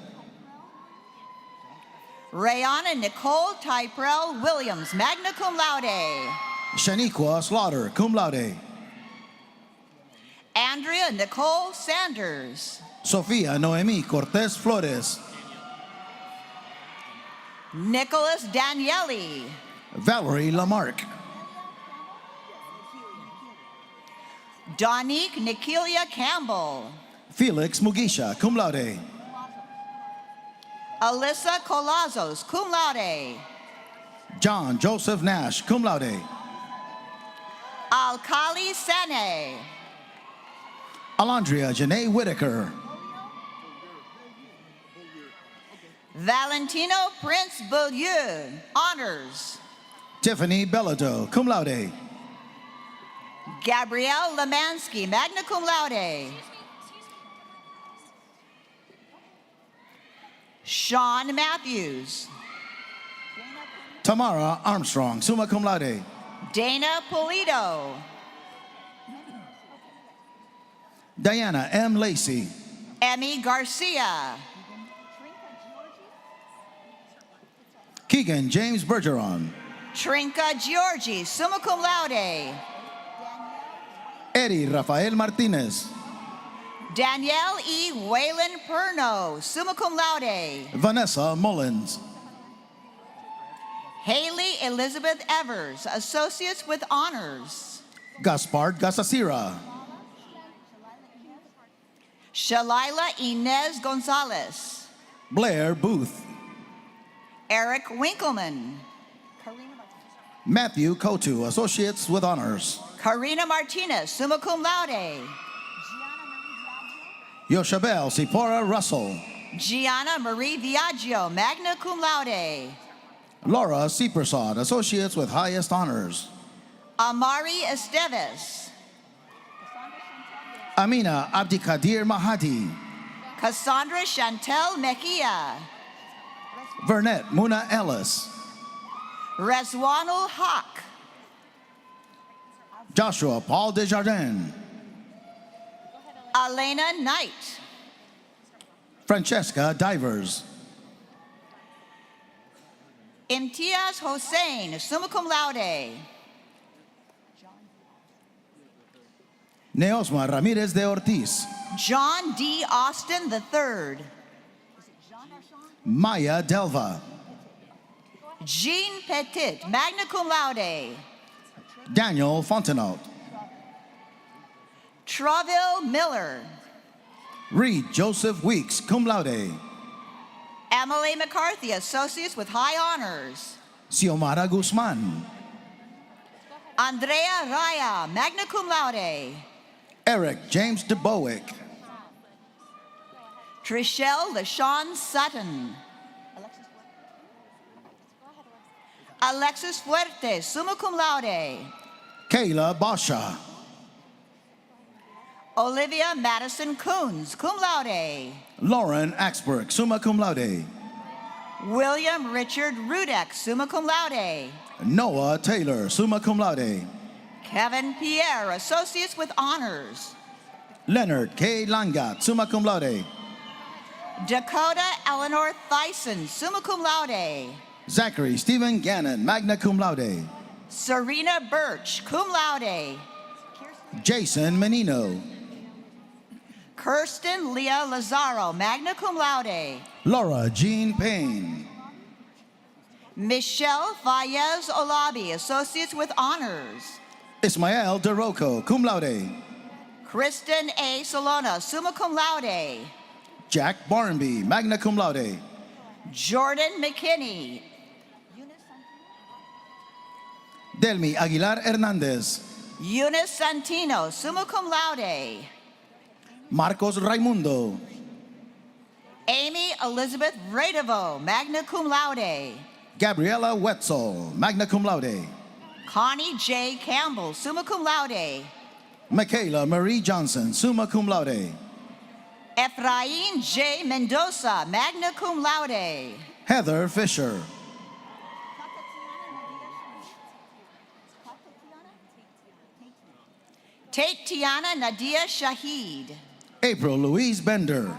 Rayana Nicole Typrell Williams, magna cum laude. Shaniqua Slaughter, cum laude. Andrea Nicole Sanders. Sofia Noemi Cortez Flores. Nicholas Daniele. Valerie Lamarck. Donique Nikilia Campbell. Felix Mugisha, cum laude. Alyssa Colazos, cum laude. John Joseph Nash, cum laude. Alkali Sene. Alondria Janae Whitaker. Valentino Prince Beaulieu, honors. Tiffany Bellado, cum laude. Gabrielle Lemansky, magna cum laude. Sean Matthews. Tamara Armstrong, summa cum laude. Dana Polito. Diana M. Lacey. Emmy Garcia. Keegan James Bergeron. Trinka Giorgi, summa cum laude. Eddie Rafael Martinez. Danielle E. Whalen Perno, summa cum laude. Vanessa Mullins. Haley Elizabeth Evers, associates with honors. Gaspard Gasasira. Shalila Inez Gonzalez. Blair Booth. Eric Winkleman. Matthew Kotu, associates with honors. Karina Martinez, summa cum laude. Yoshabel Sipora Russell. Gianna Marie Viaggio, magna cum laude. Laura Seepersod, associates with highest honors. Amari Esteves. Amina Abdikadir Mahadi. Cassandra Chantel Mejia. Vernette Muna Ellis. Rezwanul Haq. Joshua Paul Desjardins. Elena Knight. Francesca Divers. Imtiaz Hossein, summa cum laude. Neosma Ramirez de Ortiz. John D. Austin III. Maya Delva. Jean Petit, magna cum laude. Daniel Fontenot. Traville Miller. Reed Joseph Weeks, cum laude. Emily McCarthy, associates with high honors. Xiomara Guzman. Andrea Raya, magna cum laude. Eric James DeBowick. Trishelle LaShawn Sutton. Alexis Fuertes, summa cum laude. Kayla Basha. Olivia Madison Coons, cum laude. Lauren Axberg, summa cum laude. William Richard Rudek, summa cum laude. Noah Taylor, summa cum laude. Kevin Pierre, associates with honors. Leonard K. Langat, summa cum laude. Dakota Eleanor Thyssen, summa cum laude. Zachary Stephen Gannon, magna cum laude. Serena Birch, cum laude. Jason Menino. Kirsten Leah Lazaro, magna cum laude. Laura Jean Payne. Michelle Fayez Olabi, associates with honors. Ismael DeRocco, cum laude. Kristen A. Solona, summa cum laude. Jack Barnby, magna cum laude. Jordan McKinney. Delmi Aguilar Hernandez. Eunice Santino, summa cum laude. Marcos Raimundo. Amy Elizabeth Radevo, magna cum laude. Gabriela Wetzel, magna cum laude. Connie J. Campbell, summa cum laude. Michaela Marie Johnson, summa cum laude. Efrain J. Mendoza, magna cum laude. Heather Fisher. Tate Tiana Nadia Shahid. April Louise Bender.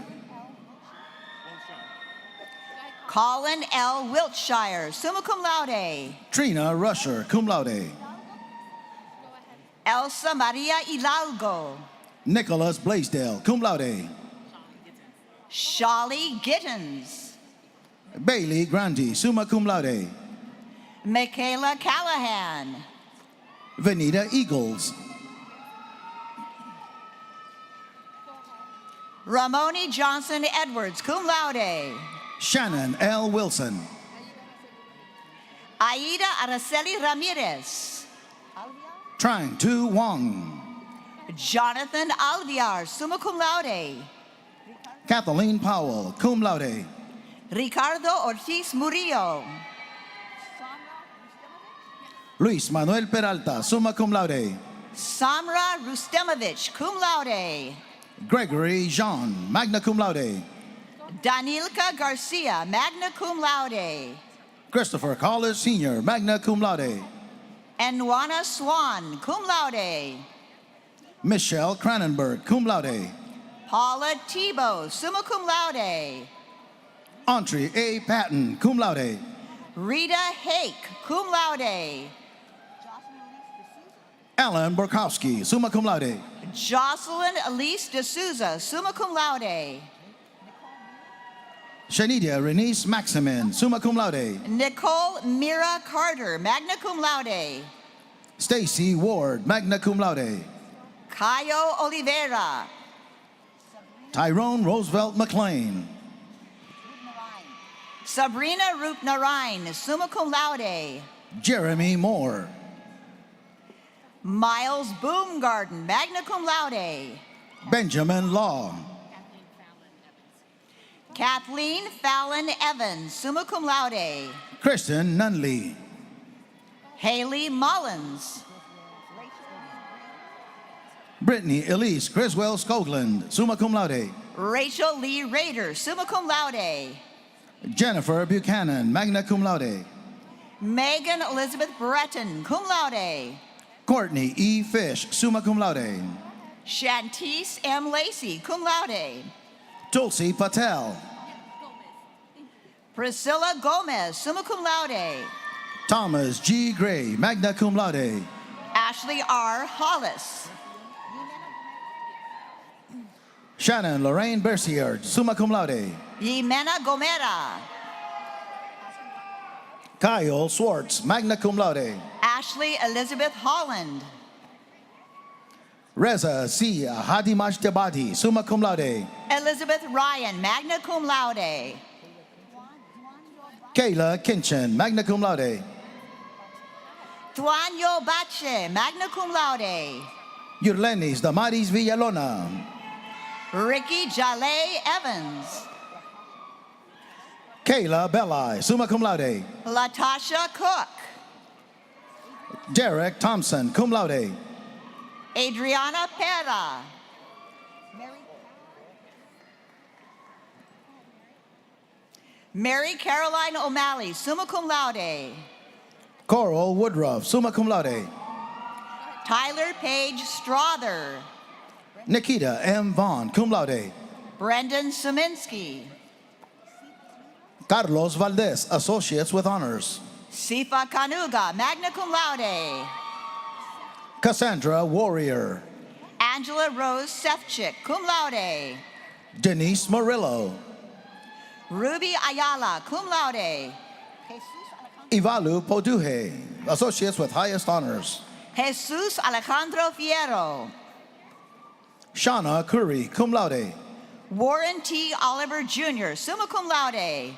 Colin L. Wiltshire, summa cum laude. Trina Rusher, cum laude. Elsa Maria Hidalgo. Nicholas Blaisdell, cum laude. Shali Gittins. Bailey Grandi, summa cum laude. Michaela Callahan. Venita Eagles. Ramoni Johnson Edwards, cum laude. Shannon L. Wilson. Aida Araceli Ramirez. Trang Tu Wong. Jonathan Alviar, summa cum laude. Kathleen Powell, cum laude. Ricardo Ortiz Murillo. Luis Manuel Peralta, summa cum laude. Samra Rustemovich, cum laude. Gregory Jean, magna cum laude. Danilka Garcia, magna cum laude. Christopher Collis Sr., magna cum laude. Enwana Swan, cum laude. Michelle Cranenberg, cum laude. Paula Tebow, summa cum laude. Audrey A. Patton, cum laude. Rita Hake, cum laude. Alan Borkowski, summa cum laude. Jocelyn Elise D'Souza, summa cum laude. Shanidia Renice Maximin, summa cum laude. Nicole Mira Carter, magna cum laude. Stacy Ward, magna cum laude. Caio Oliveira. Tyrone Roosevelt McLean. Sabrina Root Narain, summa cum laude. Jeremy Moore. Miles Boomgarden, magna cum laude. Benjamin Law. Kathleen Fallon Evans, summa cum laude. Kristen Nunley. Haley Mullins. Brittany Elise Criswell Skoglund, summa cum laude. Rachel Lee Rader, summa cum laude. Jennifer Buchanan, magna cum laude. Megan Elizabeth Breton, cum laude. Courtney E. Fish, summa cum laude. Shantice M. Lacey, cum laude. Tulsi Patel. Priscilla Gomez, summa cum laude. Thomas G. Gray, magna cum laude. Ashley R. Hollis. Shannon Lorraine Bercier, summa cum laude. Jimena Gomera. Kyle Swartz, magna cum laude. Ashley Elizabeth Holland. Reza C. Hadimajtabadi, summa cum laude. Elizabeth Ryan, magna cum laude. Kayla Kinchin, magna cum laude. Tuanyo Bache, magna cum laude. Yurlenis Damaris Villalona. Ricky Jale Evans. Kayla Belli, summa cum laude. Latasha Cook. Derek Thompson, cum laude. Adriana Pera. Mary Caroline O'Malley, summa cum laude. Coral Woodruff, summa cum laude. Tyler Page Strother. Nikita M. Vaughn, cum laude. Brendan Suminski. Carlos Valdez, associates with honors. Sifa Kanuga, magna cum laude. Cassandra Warrior. Angela Rose Sefcik, cum laude. Denise Murillo. Ruby Ayala, cum laude. Ivalu Poduje, associates with highest honors. Jesus Alejandro Fierro. Shauna Curry, cum laude. Warren T. Oliver Jr., summa cum laude.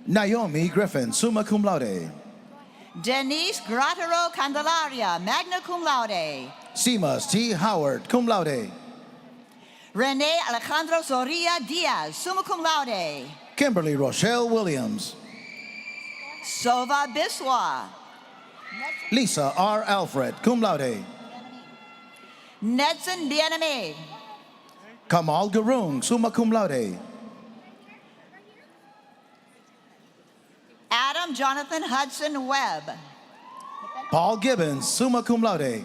Naomi Griffin, summa cum laude. Denise Gratero Candelaria, magna cum laude. Seamus T. Howard, cum laude. Rene Alejandro Soria Diaz, summa cum laude. Kimberly Rochelle Williams. Sova Biswa. Lisa R. Alfred, cum laude. Nedson Biename. Kamal Garung, summa cum laude. Adam Jonathan Hudson Webb. Paul Gibbons, summa cum laude.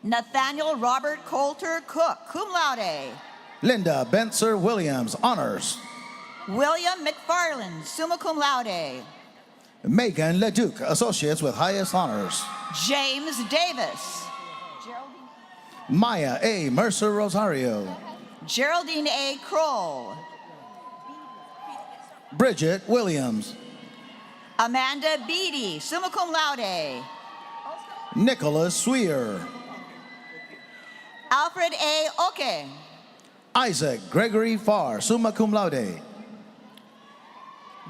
Nathaniel Robert Coulter Cook, cum laude. Linda Benzer Williams, honors. William McFarland, summa cum laude. Megan Leduc, associates with highest honors. James Davis. Maya A. Mercer Rosario. Geraldine A. Kroll. Bridget Williams. Amanda Beatty, summa cum laude. Nicholas Sweer. Alfred A. Oke. Isaac Gregory Farr, summa cum laude.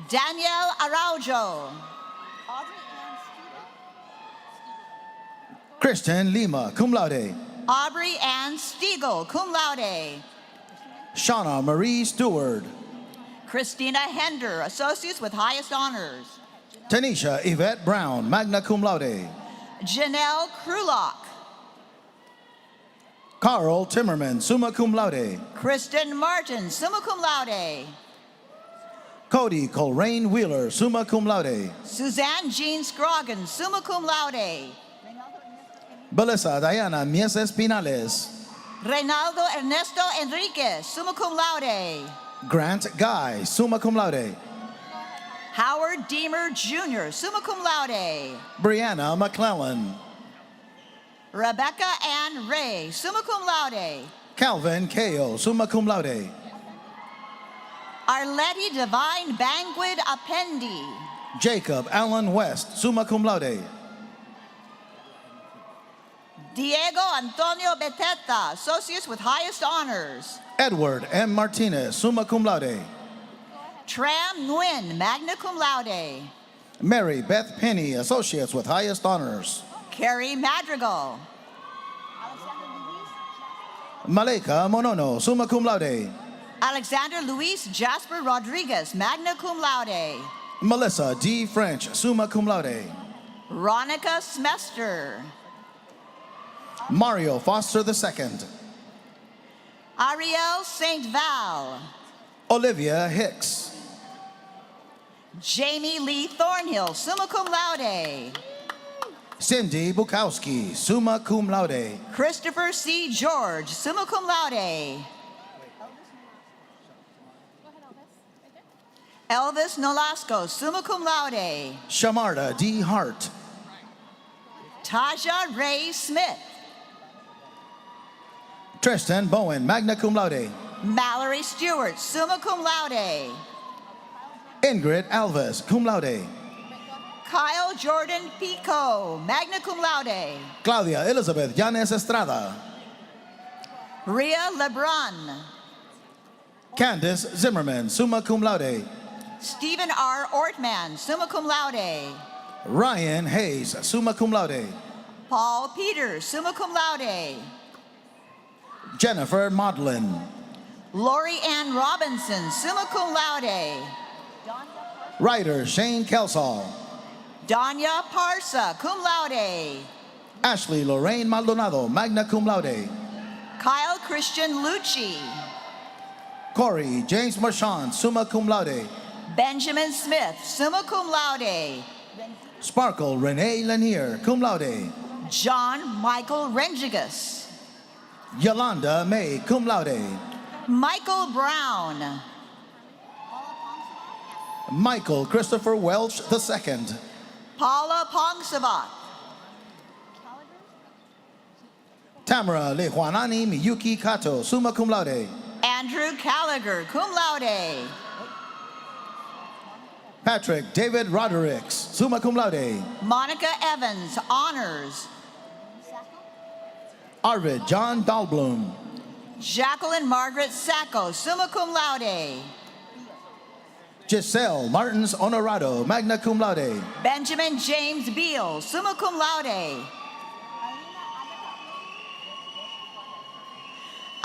Danielle Araujo. Kristen Lima, cum laude. Aubrey Ann Stiegel, cum laude. Shauna Marie Stewart. Christina Hender, associates with highest honors. Tanisha Yvette Brown, magna cum laude. Janelle Krulock. Carl Timmerman, summa cum laude. Kristen Martin, summa cum laude. Cody Colrain Wheeler, summa cum laude. Suzanne Jean Scroggin, summa cum laude. Belissa Diana Mieses Pinales. Reynaldo Ernesto Enriquez, summa cum laude. Grant Guy, summa cum laude. Howard Deemer Jr., summa cum laude. Brianna McClellan. Rebecca Ann Ray, summa cum laude. Calvin Ko, summa cum laude. Arletty Divine Banquid Appendi. Jacob Allen West, summa cum laude. Diego Antonio Beteta, associates with highest honors. Edward M. Martinez, summa cum laude. Tram Nguyen, magna cum laude. Mary Beth Penny, associates with highest honors. Carrie Madrigal. Maleka Monono, summa cum laude. Alexander Luis Jasper Rodriguez, magna cum laude. Melissa D. French, summa cum laude. Ronica Smester. Mario Foster II. Ariel St. Val. Olivia Hicks. Jamie Lee Thornhill, summa cum laude. Cindy Bukowski, summa cum laude. Christopher C. George, summa cum laude. Elvis Nolasco, summa cum laude. Shamarda D. Hart. Taja Ray Smith. Tristan Bowen, magna cum laude. Mallory Stewart, summa cum laude. Ingrid Alves, cum laude. Kyle Jordan Pico, magna cum laude. Claudia Elizabeth Yanes Estrada. Rhea Lebron. Candice Zimmerman, summa cum laude. Stephen R. Ortman, summa cum laude. Ryan Hayes, summa cum laude. Paul Peters, summa cum laude. Jennifer Modlin. Lori Ann Robinson, summa cum laude. Writer Shane Kelsall. Danya Parsa, cum laude. Ashley Lorraine Maldonado, magna cum laude. Kyle Christian Lucci. Corey James Marchand, summa cum laude. Benjamin Smith, summa cum laude. Sparkle Renee Lanier, cum laude. John Michael Rengigas. Yolanda May, cum laude. Michael Brown. Michael Christopher Welch II. Paula Pongsavat. Tamara Lejuanani Miyuki Kato, summa cum laude. Andrew Gallagher, cum laude. Patrick David Rodericks, summa cum laude. Monica Evans, honors. Arvid John Dahlblum. Jacqueline Margaret Sacco, summa cum laude. Giselle Martins Honorado, magna cum laude. Benjamin James Beal, summa cum laude.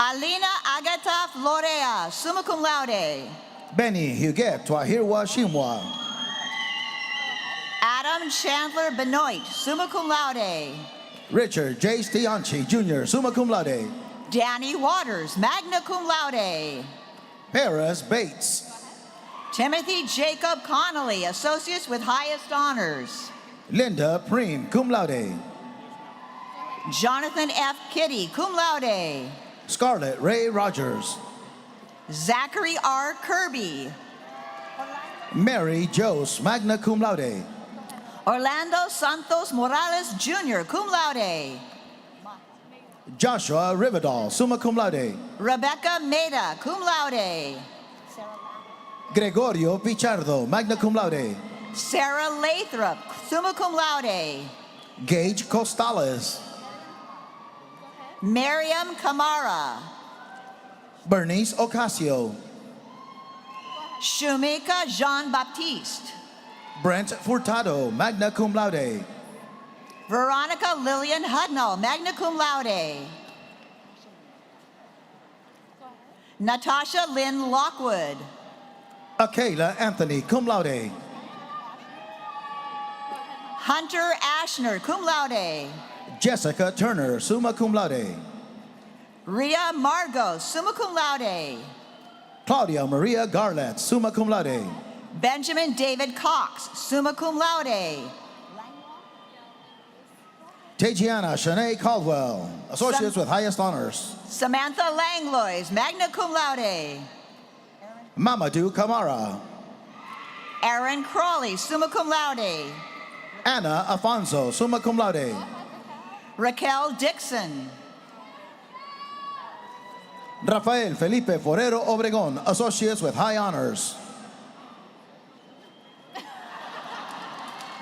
Alina Agata Florea, summa cum laude. Benny Huguet Twahirwa Shimwa. Adam Chandler Benoit, summa cum laude. Richard J. Stianchi Jr., summa cum laude. Danny Waters, magna cum laude. Paris Bates. Timothy Jacob Connolly, associates with highest honors. Linda Preem, cum laude. Jonathan F. Kitty, cum laude. Scarlett Ray Rogers. Zachary R. Kirby. Mary Jose, magna cum laude. Orlando Santos Morales Jr., cum laude. Joshua Rivedal, summa cum laude. Rebecca Meda, cum laude. Gregorio Pichardo, magna cum laude. Sarah Lathrop, summa cum laude. Gage Costales. Miriam Kamara. Bernice Ocasio. Shumika Jean-Baptiste. Brent Furtado, magna cum laude. Veronica Lillian Hudnall, magna cum laude. Natasha Lynn Lockwood. Akela Anthony, cum laude. Hunter Ashner, cum laude. Jessica Turner, summa cum laude. Ria Margot, summa cum laude. Claudia Maria Garlett, summa cum laude. Benjamin David Cox, summa cum laude. Tajiana Shanae Caldwell, associates with highest honors. Samantha Langlois, magna cum laude. Mamadou Kamara. Aaron Crawley, summa cum laude. Anna Afonso, summa cum laude. Raquel Dixon. Rafael Felipe Forero Obregón, associates with high honors.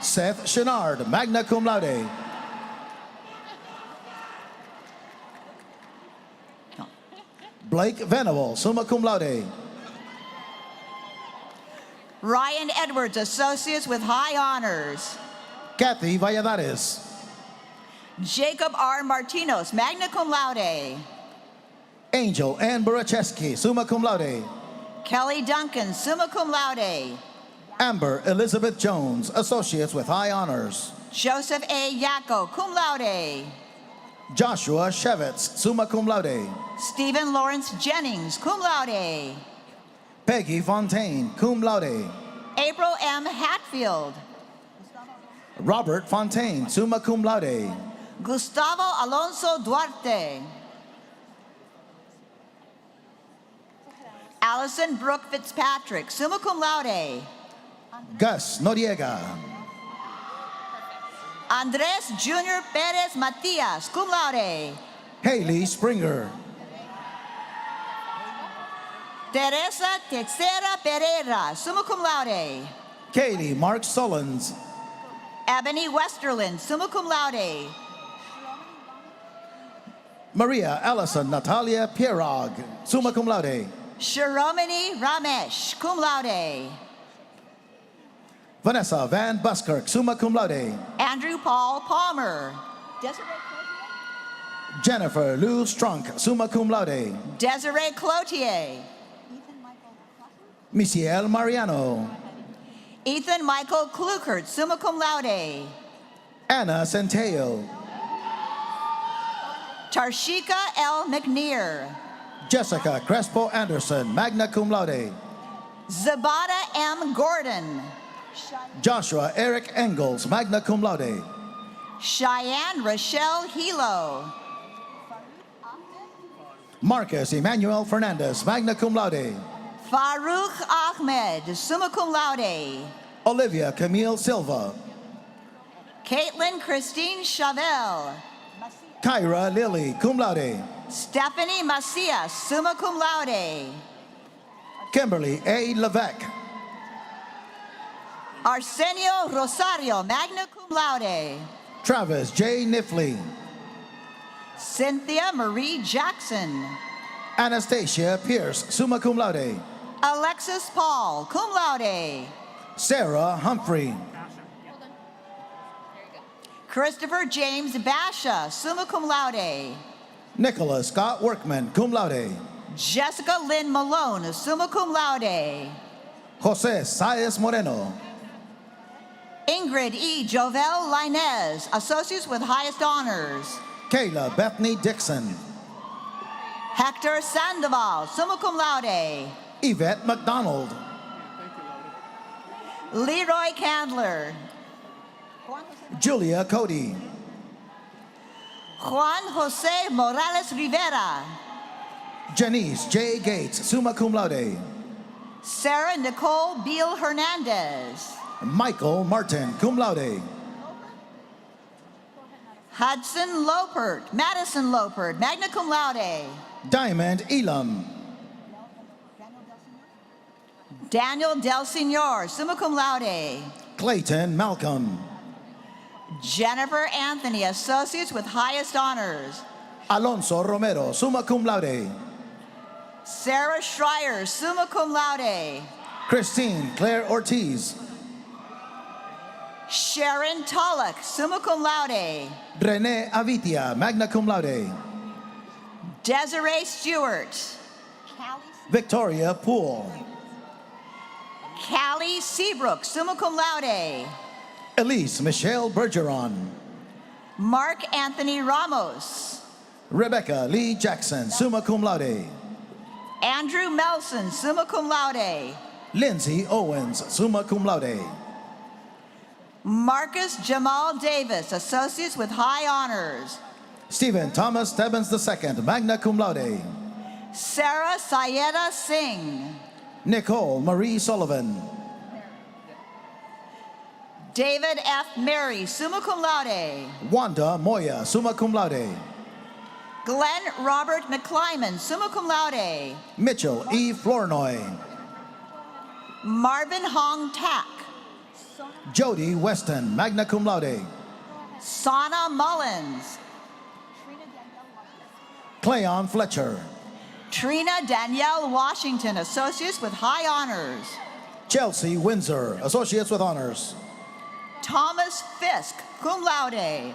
Seth Chenard, magna cum laude. Blake Venable, summa cum laude. Ryan Edwards, associates with high honors. Kathy Valladares. Jacob R. Martinos, magna cum laude. Angel Ann Buracheski, summa cum laude. Kelly Duncan, summa cum laude. Amber Elizabeth Jones, associates with high honors. Joseph A. Yacco, cum laude. Joshua Shevitz, summa cum laude. Stephen Lawrence Jennings, cum laude. Peggy Fontaine, cum laude. April M. Hatfield. Robert Fontaine, summa cum laude. Gustavo Alonso Duarte. Allison Brooke Fitzpatrick, summa cum laude. Gus Noriega. Andres Junior Perez Matias, cum laude. Haley Springer. Teresa Texera Pereira, summa cum laude. Kaylee Mark Sullins. Ebony Westerland, summa cum laude. Maria Allison Natalia Pierog, summa cum laude. Shiromini Ramesh, cum laude. Vanessa Van Buskirk, summa cum laude. Andrew Paul Palmer. Jennifer Lou Strunk, summa cum laude. Desiree Cloutier. Misiel Mariano. Ethan Michael Klukert, summa cum laude. Anna Centeo. Tarshika L. McNear. Jessica Crespo Anderson, magna cum laude. Zabata M. Gordon. Joshua Eric Engels, magna cum laude. Cheyenne Rochelle Hilo. Marcus Emmanuel Fernandez, magna cum laude. Farouk Ahmed, summa cum laude. Olivia Camille Silva. Caitlin Christine Chavelle. Kyra Lilly, cum laude. Stephanie Macias, summa cum laude. Kimberly A. Levesque. Arsenio Rosario, magna cum laude. Travis J. Nifley. Cynthia Marie Jackson. Anastasia Pierce, summa cum laude. Alexis Paul, cum laude. Sarah Humphrey. Christopher James Basha, summa cum laude. Nicholas Scott Workman, cum laude. Jessica Lynn Malone, summa cum laude. Jose Saez Moreno. Ingrid E. Jovel Linez, associates with highest honors. Kayla Bethany Dixon. Hector Sandoval, summa cum laude. Yvette McDonald. Leroy Candler. Julia Cody. Juan Jose Morales Rivera. Janice J. Gates, summa cum laude. Sarah Nicole Beal Hernandez. Michael Martin, cum laude. Hudson Lopert, Madison Lopert, magna cum laude. Diamond Elam. Daniel Del Senor, summa cum laude. Clayton Malcolm. Jennifer Anthony, associates with highest honors. Alonso Romero, summa cum laude. Sarah Schreier, summa cum laude. Christine Claire Ortiz. Sharon Tulloch, summa cum laude. Rene Avitia, magna cum laude. Desiree Stewart. Victoria Poole. Callie Seabrook, summa cum laude. Elise Michelle Bergeron. Mark Anthony Ramos. Rebecca Lee Jackson, summa cum laude. Andrew Melson, summa cum laude. Lindsay Owens, summa cum laude. Marcus Jamal Davis, associates with high honors. Stephen Thomas Stebbins II, magna cum laude. Sarah Sayeda Singh. Nicole Marie Sullivan. David F. Mary, summa cum laude. Wanda Moya, summa cum laude. Glenn Robert McClyman, summa cum laude. Mitchell E. Flournoy. Marvin Hong Tak. Jody Weston, magna cum laude. Sana Mullins. Cleon Fletcher. Trina Danielle Washington, associates with high honors. Chelsea Windsor, associates with honors. Thomas Fisk, cum laude.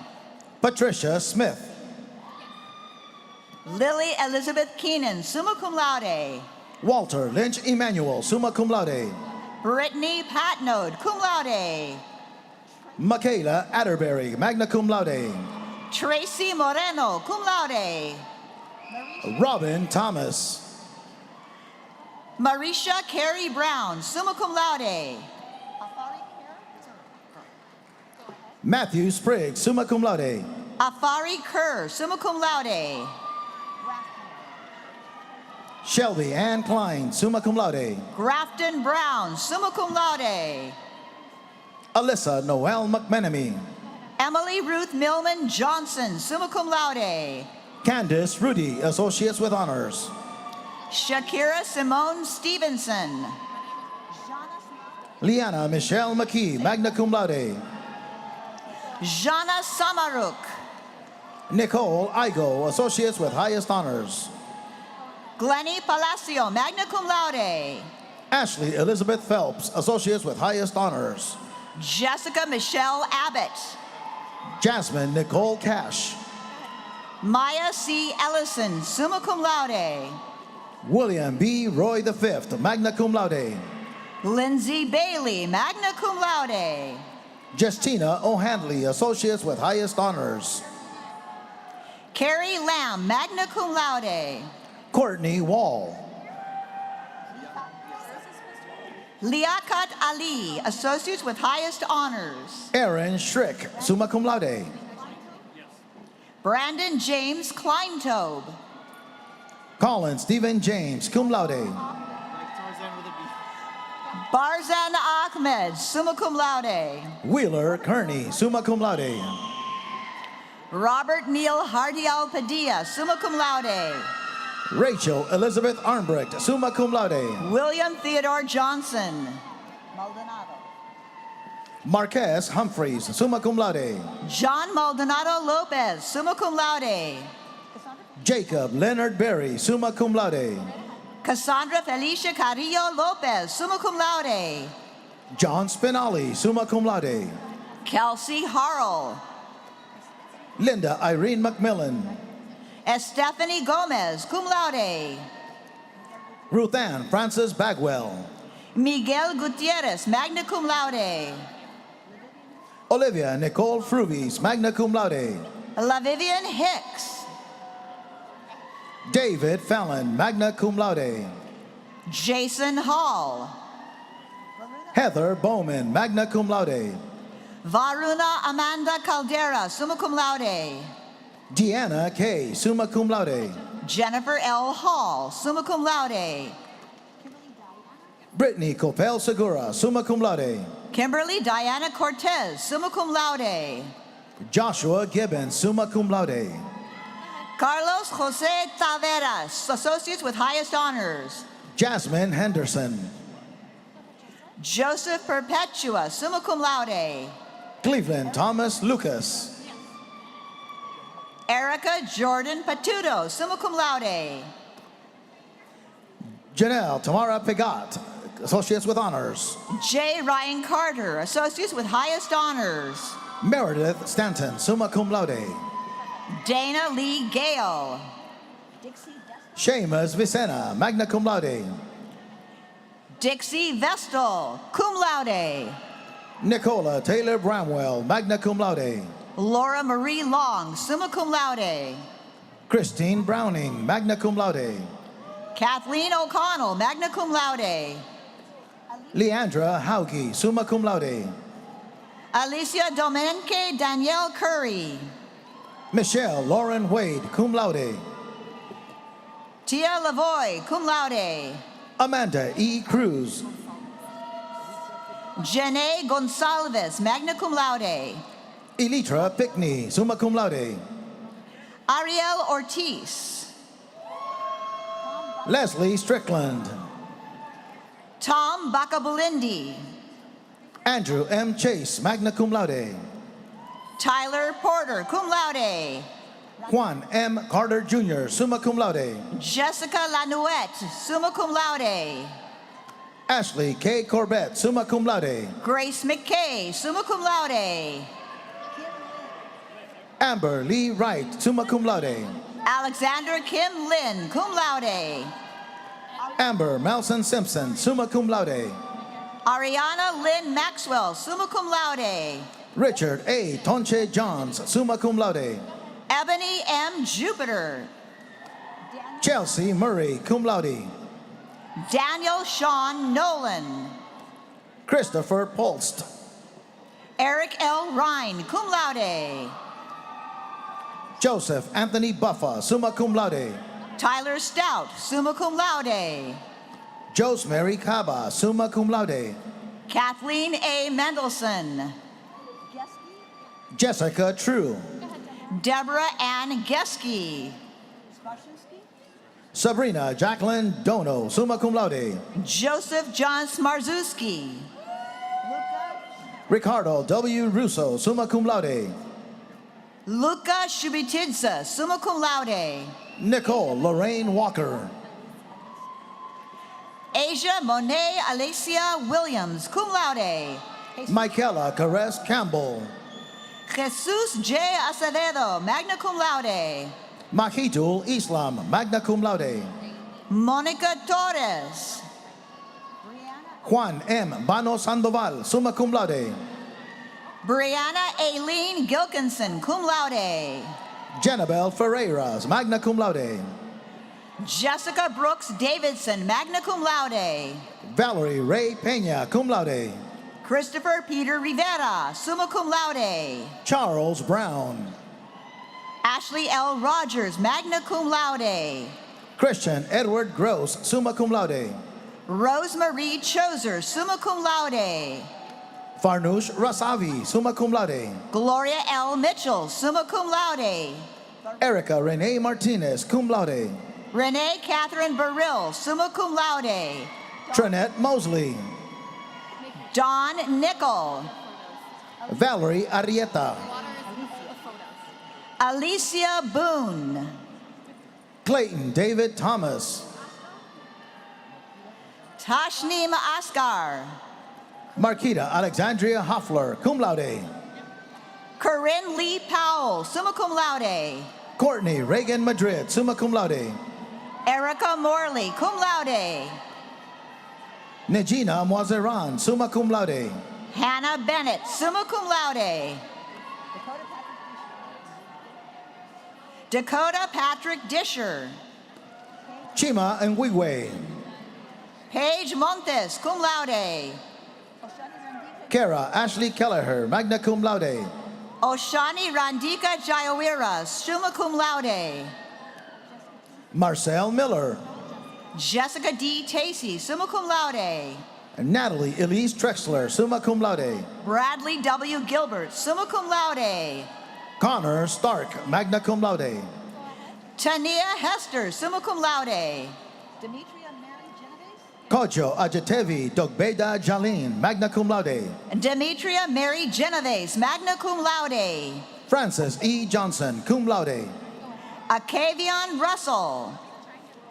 Patricia Smith. Lily Elizabeth Keenan, summa cum laude. Walter Lynch Emmanuel, summa cum laude. Brittany Patnode, cum laude. Michaela Atterbury, magna cum laude. Tracy Moreno, cum laude. Robin Thomas. Marisha Carey Brown, summa cum laude. Matthew Spriggs, summa cum laude. Afari Kerr, summa cum laude. Shelby Ann Klein, summa cum laude. Grafton Brown, summa cum laude. Alyssa Noel McMenemy. Emily Ruth Millman Johnson, summa cum laude. Candace Rudy, Associates with Honors. Shakira Simone Stevenson. Liana Michelle McKee, magna cum laude. Jana Samaruk. Nicole Igo, Associates with Highest Honors. Glennie Palacio, magna cum laude. Ashley Elizabeth Phelps, Associates with Highest Honors. Jessica Michelle Abbott. Jasmine Nicole Cash. Maya C. Ellison, summa cum laude. William B. Roy V, magna cum laude. Lindsay Bailey, magna cum laude. Justina O'Handley, Associates with Highest Honors. Carrie Lamb, magna cum laude. Courtney Wall. Liaquat Ali, Associates with Highest Honors. Aaron Schrick, summa cum laude. Brandon James Kleintobe. Colin Stephen James, cum laude. Barzan Ahmed, summa cum laude. Wheeler Kearney, summa cum laude. Robert Neil Hardial Padilla, summa cum laude. Rachel Elizabeth Armbrecht, summa cum laude. William Theodore Johnson. Maldonado. Marquez Humphreys, summa cum laude. John Maldonado Lopez, summa cum laude. Jacob Leonard Berry, summa cum laude. Cassandra Felicia Carrillo Lopez, summa cum laude. John Spinelli, summa cum laude. Kelsey Harrell. Linda Irene McMillan. Estefany Gomez, cum laude. Ruth Ann Francis Bagwell. Miguel Gutierrez, magna cum laude. Olivia Nicole Fruvis, magna cum laude. LaVivian Hicks. David Fallon, magna cum laude. Jason Hall. Heather Bowman, magna cum laude. Varuna Amanda Caldera, summa cum laude. Deanna K, summa cum laude. Jennifer L. Hall, summa cum laude. Brittany Copel Segura, summa cum laude. Kimberly Diana Cortez, summa cum laude. Joshua Gibbons, summa cum laude. Carlos Jose Taveras, Associates with Highest Honors. Jasmine Henderson. Joseph Perpetua, summa cum laude. Cleveland Thomas Lucas. Erica Jordan Patudo, summa cum laude. Janelle Tamara Pigot, Associates with Honors. J. Ryan Carter, Associates with Highest Honors. Meredith Stanton, summa cum laude. Dana Lee Gale. Seamus Vicena, magna cum laude. Dixie Vestal, cum laude. Nicola Taylor Bramwell, magna cum laude. Laura Marie Long, summa cum laude. Christine Browning, magna cum laude. Kathleen O'Connell, magna cum laude. Leandra Hauge, summa cum laude. Alicia Domenique Danielle Curry. Michelle Lauren Wade, cum laude. Tia Lavoy, cum laude. Amanda E. Cruz. Janae Gonsalves, magna cum laude. Elitra Pickney, summa cum laude. Ariel Ortiz. Leslie Strickland. Tom Bacabulindi. Andrew M. Chase, magna cum laude. Tyler Porter, cum laude. Juan M. Carter Jr., summa cum laude. Jessica Lanouette, summa cum laude. Ashley K. Corbett, summa cum laude. Grace McKay, summa cum laude. Amber Lee Wright, summa cum laude. Alexander Kim Lin, cum laude. Amber Melson Simpson, summa cum laude. Ariana Lynn Maxwell, summa cum laude. Richard A. Tonche Johns, summa cum laude. Ebony M. Jupiter. Chelsea Murray, cum laude. Daniel Sean Nolan. Christopher Polst. Eric L. Ryan, cum laude. Joseph Anthony Buffa, summa cum laude. Tyler Stout, summa cum laude. Josemary Kaba, summa cum laude. Kathleen A. Mendelson. Jessica True. Deborah Ann Geske. Sabrina Jacqueline Dono, summa cum laude. Joseph John Smarzuski. Ricardo W. Russo, summa cum laude. Luca Shubitidze, summa cum laude. Nicole Lorraine Walker. Asia Monet Alicia Williams, cum laude. Michaela Caress Campbell. Jesus J. Acevedo, magna cum laude. Mahidul Islam, magna cum laude. Monica Torres. Juan M. Bano Sandoval, summa cum laude. Brianna Aileen Gilkinson, cum laude. Janabel Ferreiras, magna cum laude. Jessica Brooks Davidson, magna cum laude. Valerie Ray Peña, cum laude. Christopher Peter Rivera, summa cum laude. Charles Brown. Ashley L. Rogers, magna cum laude. Christian Edward Gross, summa cum laude. Rosemarie Choser, summa cum laude. Farnoosh Rasavi, summa cum laude. Gloria L. Mitchell, summa cum laude. Erica Renee Martinez, cum laude. Renee Catherine Burrill, summa cum laude. Trinette Mosley. Dawn Nickel. Valerie Arrieta. Alicia Boone. Clayton David Thomas. Tashneem Asghar. Marquita Alexandria Hoffler, cum laude. Corinne Lee Powell, summa cum laude. Courtney Reagan Madrid, summa cum laude. Erica Morley, cum laude. Negina Moiseran, summa cum laude. Hannah Bennett, summa cum laude. Dakota Patrick Disher. Chima Ngwigwe. Paige Montes, cum laude. Kara Ashley Kelleher, magna cum laude. Oshani Randika Jayawira, summa cum laude. Marcel Miller. Jessica D. Tacey, summa cum laude. Natalie Elise Trexler, summa cum laude. Bradley W. Gilbert, summa cum laude. Connor Stark, magna cum laude. Tania Hester, summa cum laude. Kojo Ajatevi Dogbeda Jalin, magna cum laude. Demetria Mary Genovese, magna cum laude. Francis E. Johnson, cum laude. Akavion Russell.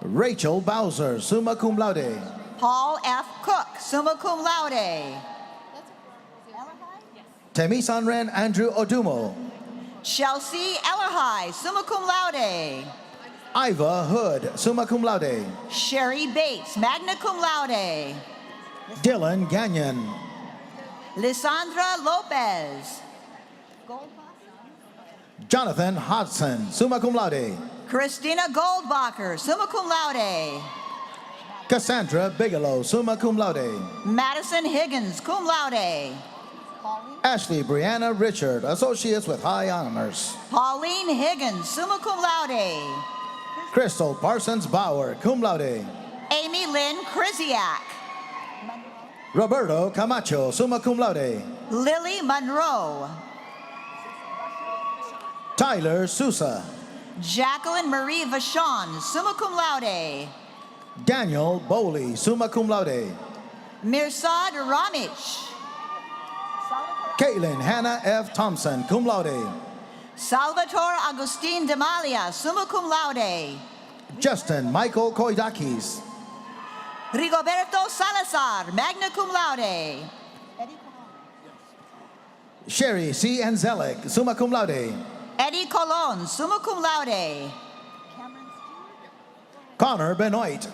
Rachel Bowser, summa cum laude. Paul F. Cook, summa cum laude. Temisanren Andrew Odumo. Chelsea Ellerhigh, summa cum laude. Iva Hood, summa cum laude. Sherry Bates, magna cum laude. Dylan Gagnon. Lysandra Lopez. Jonathan Hodson, summa cum laude. Christina Goldbacher, summa cum laude. Cassandra Bigelow, summa cum laude. Madison Higgins, cum laude. Ashley Brianna Richard, associates with high honors. Pauline Higgins, summa cum laude. Crystal Parsons Bauer, cum laude. Amy Lynn Krisiak. Roberto Camacho, summa cum laude. Lily Monroe. Tyler Sousa. Jacqueline Marie Vachon, summa cum laude. Daniel Bowley, summa cum laude. Mirsad Ramich. Caitlin Hannah F. Thompson, cum laude. Salvatore Agustin Demalia, summa cum laude. Justin Michael Koidakis. Rigoberto Salazar, magna cum laude. Sherry C. Anzelic, summa cum laude. Eddie Colon, summa cum laude. Connor Benoit.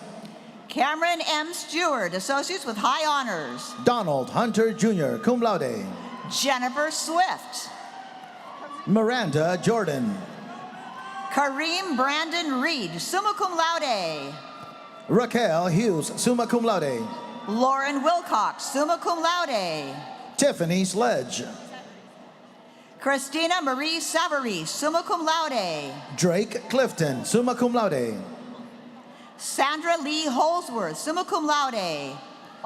Cameron M. Stewart, associates with high honors. Donald Hunter Jr., cum laude. Jennifer Swift. Miranda Jordan. Kareem Brandon Reed, summa cum laude. Raquel Hughes, summa cum laude. Lauren Wilcox, summa cum laude. Tiffany Sledge. Christina Marie Savary, summa cum laude. Drake Clifton, summa cum laude. Sandra Lee Holsworth, summa cum laude.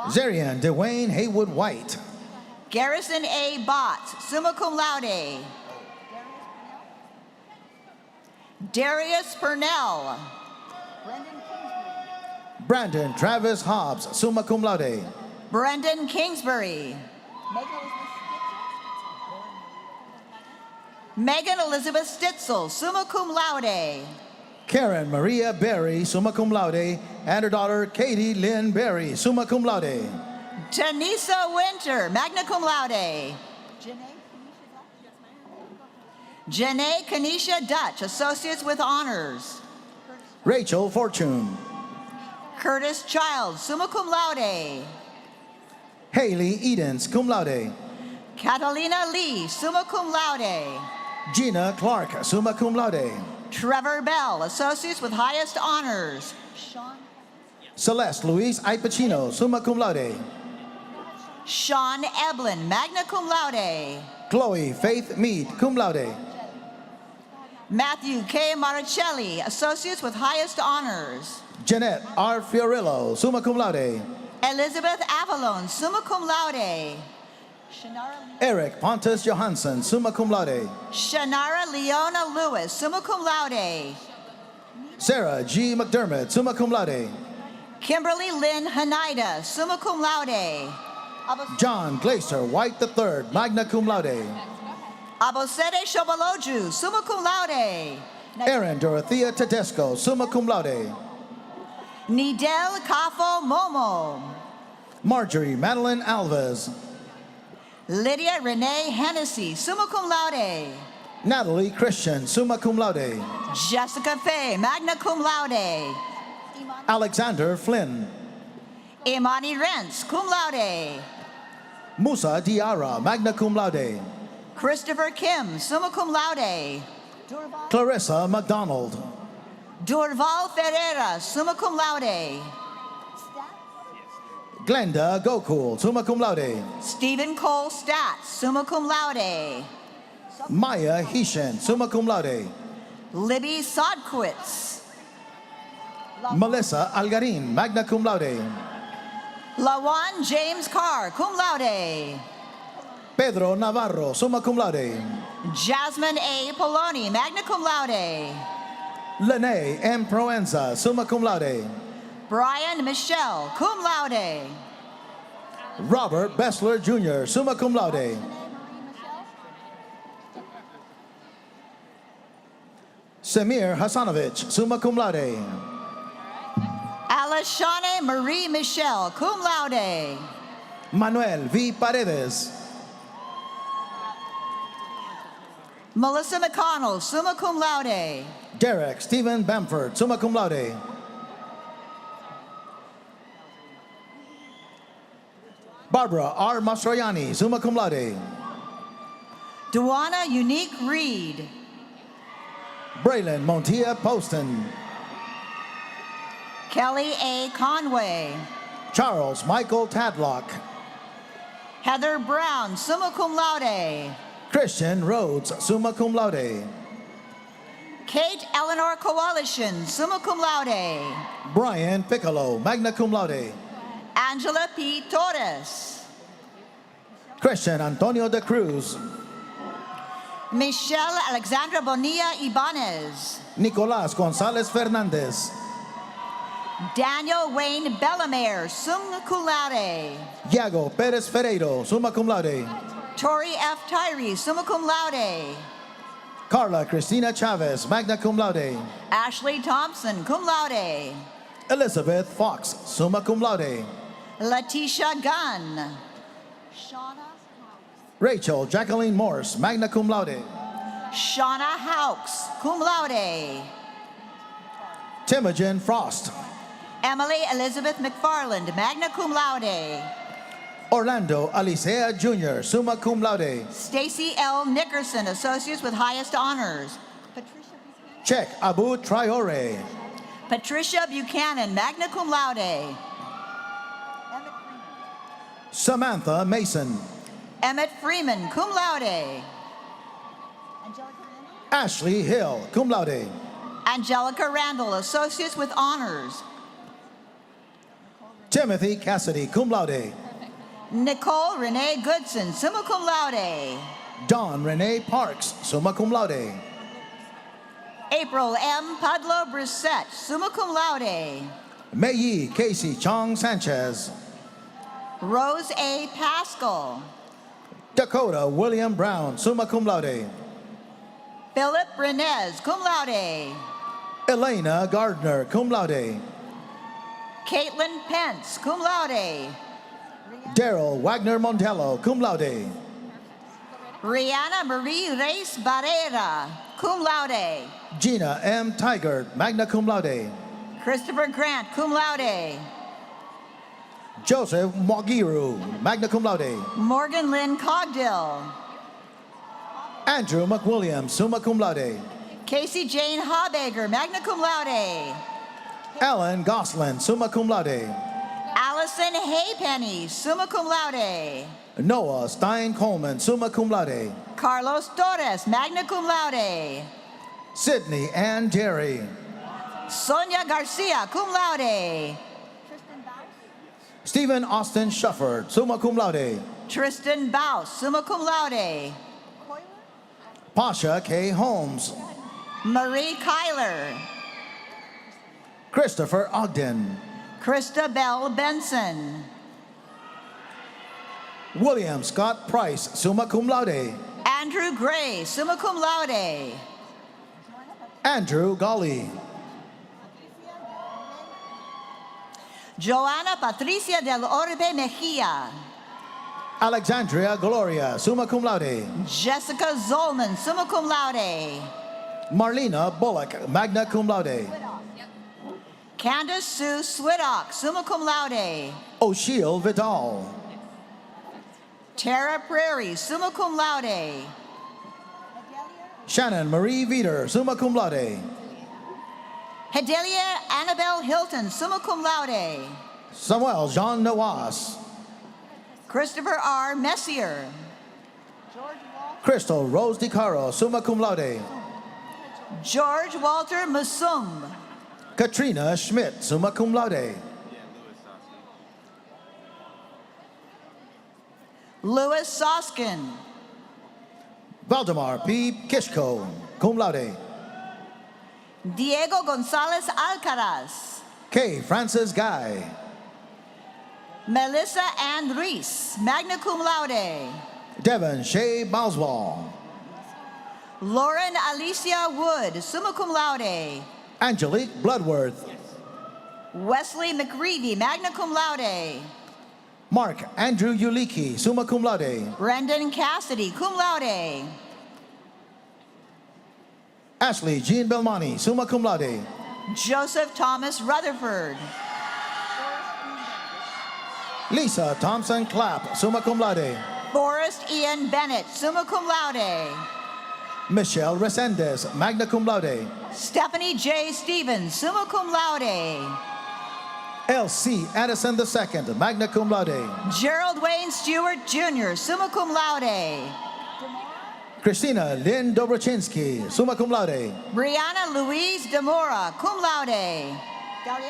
Zarian Dwayne Haywood White. Garrison A. Bott, summa cum laude. Darius Purnell. Brandon Travis Hobbs, summa cum laude. Brendan Kingsbury. Megan Elizabeth Stitzel, summa cum laude. Karen Maria Berry, summa cum laude, and her daughter Katie Lynn Berry, summa cum laude. Tanisa Winter, magna cum laude. Janae Kanisha Dutch, associates with honors. Rachel Fortune. Curtis Childs, summa cum laude. Haley Edens, cum laude. Catalina Lee, summa cum laude. Gina Clark, summa cum laude. Trevor Bell, associates with highest honors. Celeste Louise Ipacino, summa cum laude. Sean Eblin, magna cum laude. Chloe Faith Mead, cum laude. Matthew K. Maricelli, associates with highest honors. Jeanette R. Fiorillo, summa cum laude. Elizabeth Avalon, summa cum laude. Eric Pontus Johansson, summa cum laude. Shannara Leona Lewis, summa cum laude. Sarah G. McDermott, summa cum laude. Kimberly Lynn Hanida, summa cum laude. John Glaser White III, magna cum laude. Abosede Shobaloju, summa cum laude. Erin Dorothea Tedesco, summa cum laude. Nidel Kafo Momo. Marjorie Madeline Alves. Lydia Renee Hennessy, summa cum laude. Natalie Christian, summa cum laude. Jessica Fay, magna cum laude. Alexander Flynn. Imani Rentz, cum laude. Musa Diarra, magna cum laude. Christopher Kim, summa cum laude. Clarissa McDonald. Durval Ferreira, summa cum laude. Glenda Gokul, summa cum laude. Stephen Cole Stats, summa cum laude. Maya Hishen, summa cum laude. Libby Sodkwitz. Melissa Algarin, magna cum laude. Lawan James Carr, cum laude. Pedro Navarro, summa cum laude. Jasmine A. Poloni, magna cum laude. Lene M. Proenza, summa cum laude. Brian Michelle, cum laude. Robert Bessler Jr., summa cum laude. Samir Hasanovich, summa cum laude. Alashane Marie Michelle, cum laude. Manuel V. Paredes. Melissa McConnell, summa cum laude. Derek Stephen Bamford, summa cum laude. Barbara R. Mastroianni, summa cum laude. Duana Unique Reed. Braylon Montia Poston. Kelly A. Conway. Charles Michael Tadlock. Heather Brown, summa cum laude. Christian Rhodes, summa cum laude. Kate Eleanor Coalition, summa cum laude. Brian Piccolo, magna cum laude. Angela P. Torres. Christian Antonio de Cruz. Michelle Alexandra Bonilla Ibanez. Nicolás González Fernández. Daniel Wayne Bellamere, summa cum laude. Iago Pérez Ferreiro, summa cum laude. Tori F. Tyree, summa cum laude. Carla Cristina Chavez, magna cum laude. Ashley Thompson, cum laude. Elizabeth Fox, summa cum laude. Letitia Gunn. Rachel Jacqueline Morse, magna cum laude. Shauna Hawks, cum laude. Timogen Frost. Emily Elizabeth McFarland, magna cum laude. Orlando Alicea Jr., summa cum laude. Stacy L. Nickerson, associates with highest honors. Check Abu Traore. Patricia Buchanan, magna cum laude. Samantha Mason. Emmett Freeman, cum laude. Ashley Hill, cum laude. Angelica Randall, Associates with Honors. Timothy Cassidy, cum laude. Nicole Renee Goodson, summa cum laude. Dawn Renee Parks, summa cum laude. April M. Padlo Brissett, summa cum laude. Mei Casey Chong Sanchez. Rose A. Pascal. Dakota William Brown, summa cum laude. Philip Renez, cum laude. Elena Gardner, cum laude. Caitlin Pence, cum laude. Daryl Wagner Montello, cum laude. Rihanna Marie Reyes Barrera, cum laude. Gina M. Tiger, magna cum laude. Christopher Grant, cum laude. Joseph Mwagiru, magna cum laude. Morgan Lynn Cogdill. Andrew McWilliams, summa cum laude. Casey Jane Habager, magna cum laude. Alan Goslin, summa cum laude. Allison Haypenny, summa cum laude. Noah Stein Coleman, summa cum laude. Carlos Torres, magna cum laude. Sydney Ann Jerry. Sonia Garcia, cum laude. Stephen Austin Shufford, summa cum laude. Tristan Baus, summa cum laude. Pasha K. Holmes. Marie Kyler. Christopher Ogden. Christabel Benson. William Scott Price, summa cum laude. Andrew Gray, summa cum laude. Andrew Golly. Joanna Patricia del Orbe Mejia. Alexandria Gloria, summa cum laude. Jessica Zolman, summa cum laude. Marlena Bullock, magna cum laude. Candace Sue Swiddock, summa cum laude. O'Sheill Vidal. Tara Prairie, summa cum laude. Shannon Marie Veeder, summa cum laude. Hedelia Annabelle Hilton, summa cum laude. Samuel Jean Nawas. Christopher R. Messier. Crystal Rose DiCaro, summa cum laude. George Walter Musum. Katrina Schmidt, summa cum laude. Louis Soskin. Valdemar P. Kishko, cum laude. Diego Gonzalez Alcaraz. K. Francis Guy. Melissa Ann Reese, magna cum laude. Devon Shea Boswell. Lauren Alicia Wood, summa cum laude. Angelique Bloodworth. Wesley McReevy, magna cum laude. Mark Andrew Uliki, summa cum laude. Brendan Cassidy, cum laude. Ashley Jean Belmonte, summa cum laude. Joseph Thomas Rutherford. Lisa Thompson Clapp, summa cum laude. Forrest Ian Bennett, summa cum laude. Michelle Resendez, magna cum laude. Stephanie J. Stevens, summa cum laude. L.C. Addison II, magna cum laude. Gerald Wayne Stewart Jr., summa cum laude. Christina Lynn Dobrochinsky, summa cum laude. Brianna Louise Demora, cum laude.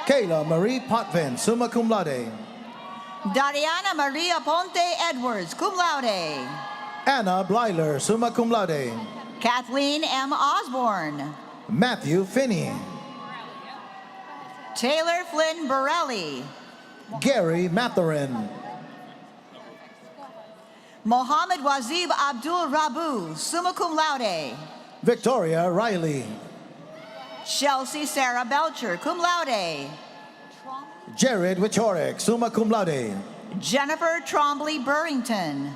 Kayla Marie Potvin, summa cum laude. Dariana Maria Ponte Edwards, cum laude. Anna Blyler, summa cum laude. Kathleen M. Osborne. Matthew Finney. Taylor Flynn Borelli. Gary Matherin. Mohammed Wazib Abdul Rabu, summa cum laude. Victoria Riley. Chelsea Sarah Belcher, cum laude. Jared Wichorek, summa cum laude. Jennifer Trombley Burrington.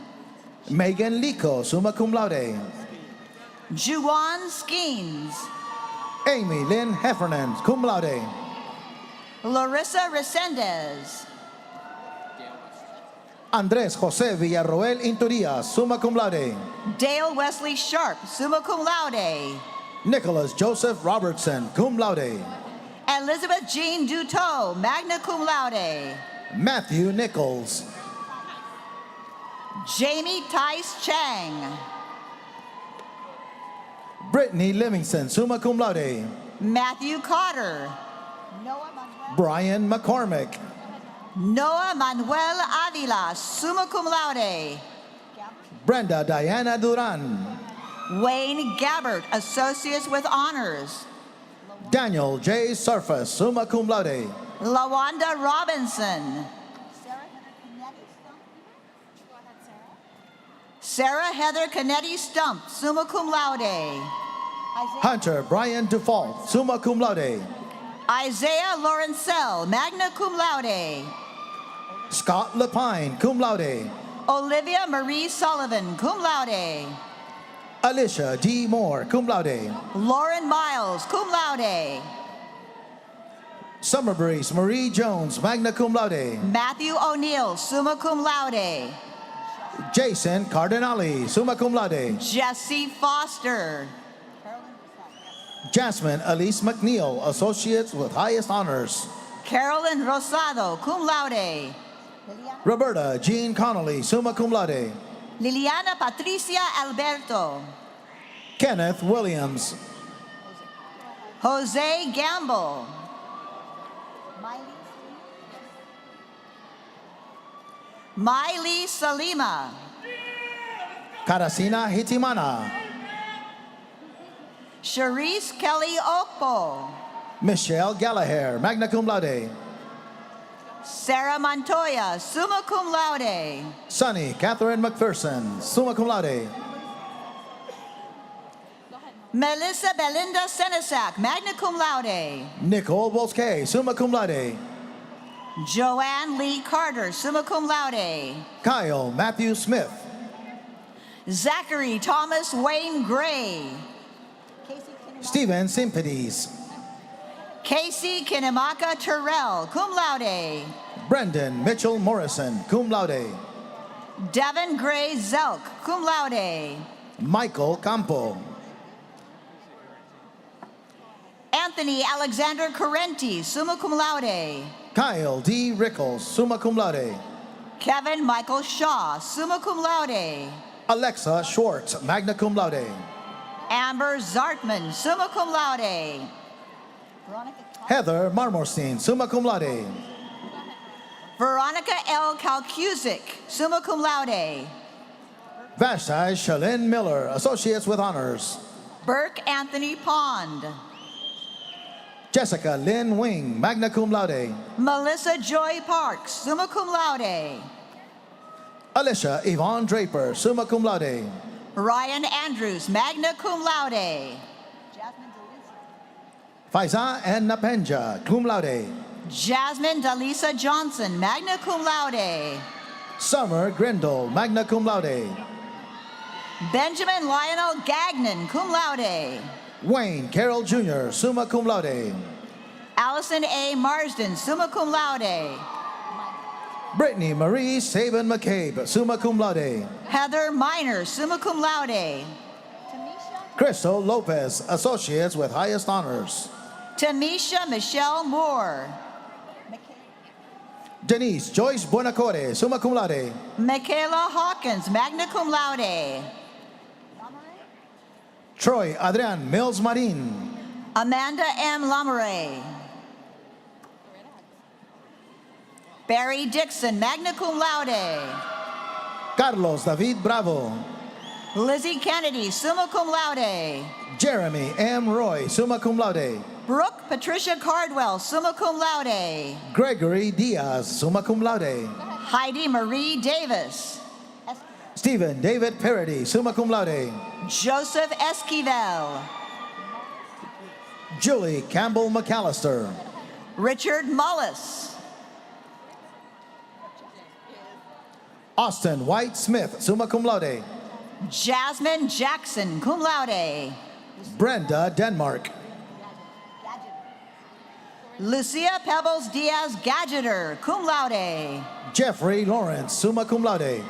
Megan Lico, summa cum laude. Juwan Skeens. Amy Lynn Heffernan, cum laude. Larissa Resendez. Andres Jose Villarroel Inturias, summa cum laude. Dale Wesley Sharp, summa cum laude. Nicholas Joseph Robertson, cum laude. Elizabeth Jean Duteau, magna cum laude. Matthew Nichols. Jamie Tice Chang. Brittany Livingston, summa cum laude. Matthew Cotter. Brian McCormick. Noah Manuel Avila, summa cum laude. Brenda Diana Duran. Wayne Gabbert, Associates with Honors. Daniel J. Surface, summa cum laude. Lawanda Robinson. Sarah Heather Canetti Stump, summa cum laude. Hunter Brian Dufault, summa cum laude. Isaiah Lawrencell, magna cum laude. Scott Lepine, cum laude. Olivia Marie Sullivan, cum laude. Alicia D. Moore, cum laude. Lauren Miles, cum laude. Summer Breeze Marie Jones, magna cum laude. Matthew O'Neill, summa cum laude. Jason Cardinali, summa cum laude. Jesse Foster. Jasmine Elise McNeil, Associates with Highest Honors. Carolyn Rosado, cum laude. Roberta Jean Connolly, summa cum laude. Liliana Patricia Alberto. Kenneth Williams. Jose Gamble. Miley Salima. Karasina Hitimana. Sharice Kelly Okpo. Michelle Gallagher, magna cum laude. Sarah Montoya, summa cum laude. Sunny Catherine McPherson, summa cum laude. Melissa Belinda Senesac, magna cum laude. Nicole Bosque, summa cum laude. Joanne Lee Carter, summa cum laude. Kyle Matthew Smith. Zachary Thomas Wayne Gray. Stephen Simpedes. Casey Kinemaka Terrell, cum laude. Brendan Mitchell Morrison, cum laude. Devin Gray Zelk, cum laude. Michael Campo. Anthony Alexander Correnti, summa cum laude. Kyle D. Rickles, summa cum laude. Kevin Michael Shaw, summa cum laude. Alexa Schwartz, magna cum laude. Amber Zartman, summa cum laude. Heather Marmorstein, summa cum laude. Veronica L. Kalkuzik, summa cum laude. Vashti Shalyn Miller, Associates with Honors. Burke Anthony Pond. Jessica Lynn Wing, magna cum laude. Melissa Joy Parks, summa cum laude. Alicia Yvonne Draper, summa cum laude. Ryan Andrews, magna cum laude. Faiza and Napenja, cum laude. Jasmine Dalisa Johnson, magna cum laude. Summer Grindle, magna cum laude. Benjamin Lionel Gagnon, cum laude. Wayne Carroll Jr., summa cum laude. Allison A. Marsden, summa cum laude. Brittany Marie Saban McCabe, summa cum laude. Heather Miner, summa cum laude. Crystal Lopez, Associates with Highest Honors. Tamisha Michelle Moore. Denise Joyce Buenacore, summa cum laude. Michaela Hawkins, magna cum laude. Troy Adrian Mills Marin. Amanda M. Lamoureux. Barry Dixon, magna cum laude. Carlos David Bravo. Lizzie Kennedy, summa cum laude. Jeremy M. Roy, summa cum laude. Brooke Patricia Cardwell, summa cum laude. Gregory Diaz, summa cum laude. Heidi Marie Davis. Stephen David Parody, summa cum laude. Joseph Esquivel. Julie Campbell McAllister. Richard Mullis. Austin White Smith, summa cum laude. Jasmine Jackson, cum laude. Brenda Denmark. Lucia Pebbles Diaz Gadgeter, cum laude. Jeffrey Lawrence, summa cum laude.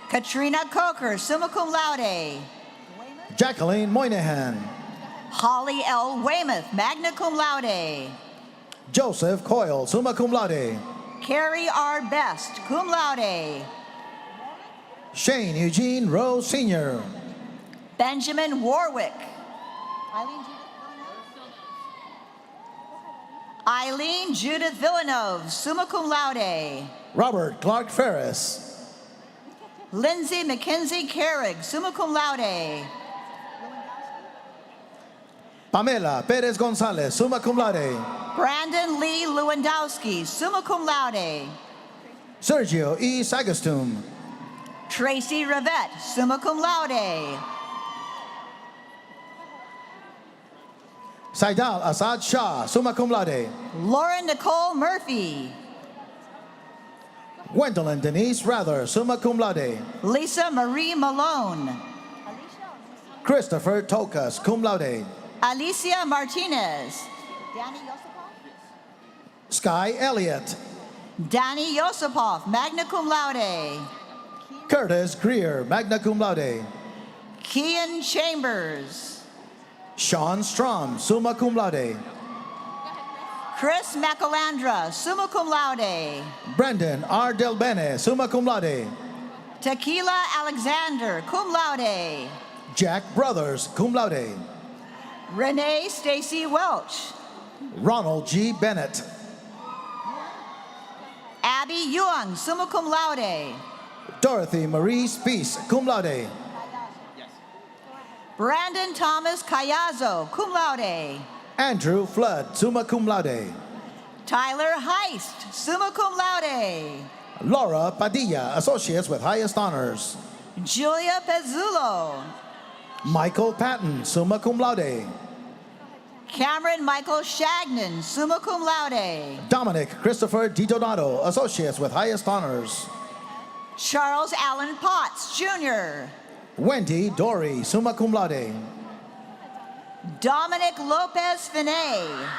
Katrina Coker, summa cum laude. Jacqueline Moynihan. Holly L. Weymouth, magna cum laude. Joseph Coyle, summa cum laude. Carrie R. Best, cum laude. Shane Eugene Rose Sr. Benjamin Warwick. Eileen Judith Villeneuve, summa cum laude. Robert Clark Ferris. Lindsay Mackenzie Carrig, summa cum laude. Pamela Perez Gonzalez, summa cum laude. Brandon Lee Lewandowski, summa cum laude. Sergio E. Sagastum. Tracy Rivette, summa cum laude. Saidal Asad Shah, summa cum laude. Lauren Nicole Murphy. Gwendolyn Denise Rather, summa cum laude. Lisa Marie Malone. Christopher Tokas, cum laude. Alicia Martinez. Sky Elliott. Danny Yosipov, magna cum laude. Curtis Greer, magna cum laude. Kian Chambers. Sean Strom, summa cum laude. Chris Macalandra, summa cum laude. Brendan R. Del Bene, summa cum laude. Tequila Alexander, cum laude. Jack Brothers, cum laude. Renee Stacy Welch. Ronald G. Bennett. Abby Young, summa cum laude. Dorothy Marie Spees, cum laude. Brandon Thomas Cayazo, cum laude. Andrew Flood, summa cum laude. Tyler Heist, summa cum laude. Laura Padilla, associates with highest honors. Julia Pezzulo. Michael Patton, summa cum laude. Cameron Michael Shagnon, summa cum laude. Dominic Christopher DiDonato, associates with highest honors. Charles Allen Potts, Jr. Wendy Dory, summa cum laude. Dominic Lopez Finet.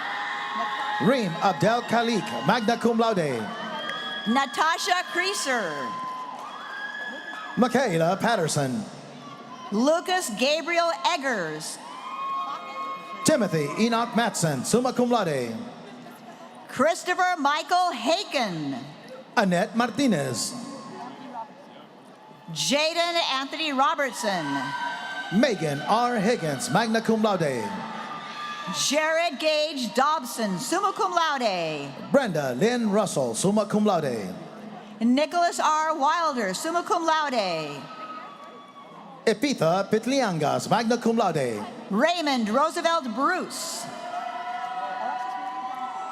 Reem Abdel Khalik, magna cum laude. Natasha Creaser. Michaela Patterson. Lucas Gabriel Eggers. Timothy Enoch Matson, summa cum laude. Christopher Michael Haken. Annette Martinez. Jaden Anthony Robertson. Megan R. Higgins, magna cum laude. Jared Gage Dobson, summa cum laude. Brenda Lynn Russell, summa cum laude. Nicholas R. Wilder, summa cum laude. Epitha Pitliangas, magna cum laude. Raymond Roosevelt Bruce.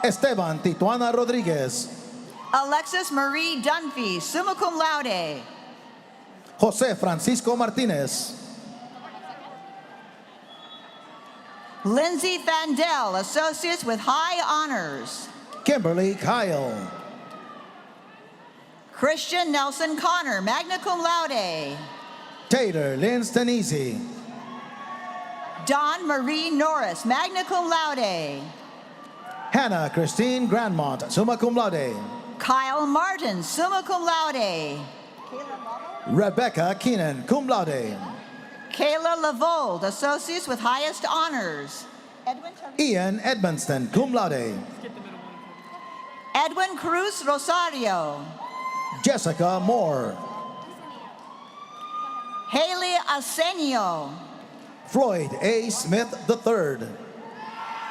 Esteban Tituana Rodriguez. Alexis Marie Dunphy, summa cum laude. Jose Francisco Martinez. Lindsay Fandel, associates with high honors. Kimberly Kyle. Christian Nelson Connor, magna cum laude. Taylor Lynn Stanisi. Dawn Marie Norris, magna cum laude. Hannah Christine Grandmont, summa cum laude. Kyle Martin, summa cum laude. Rebecca Keenan, cum laude. Kayla Lavold, associates with highest honors. Ian Edmonston, cum laude. Edwin Cruz Rosario. Jessica Moore. Haley Arsenio. Floyd A. Smith III.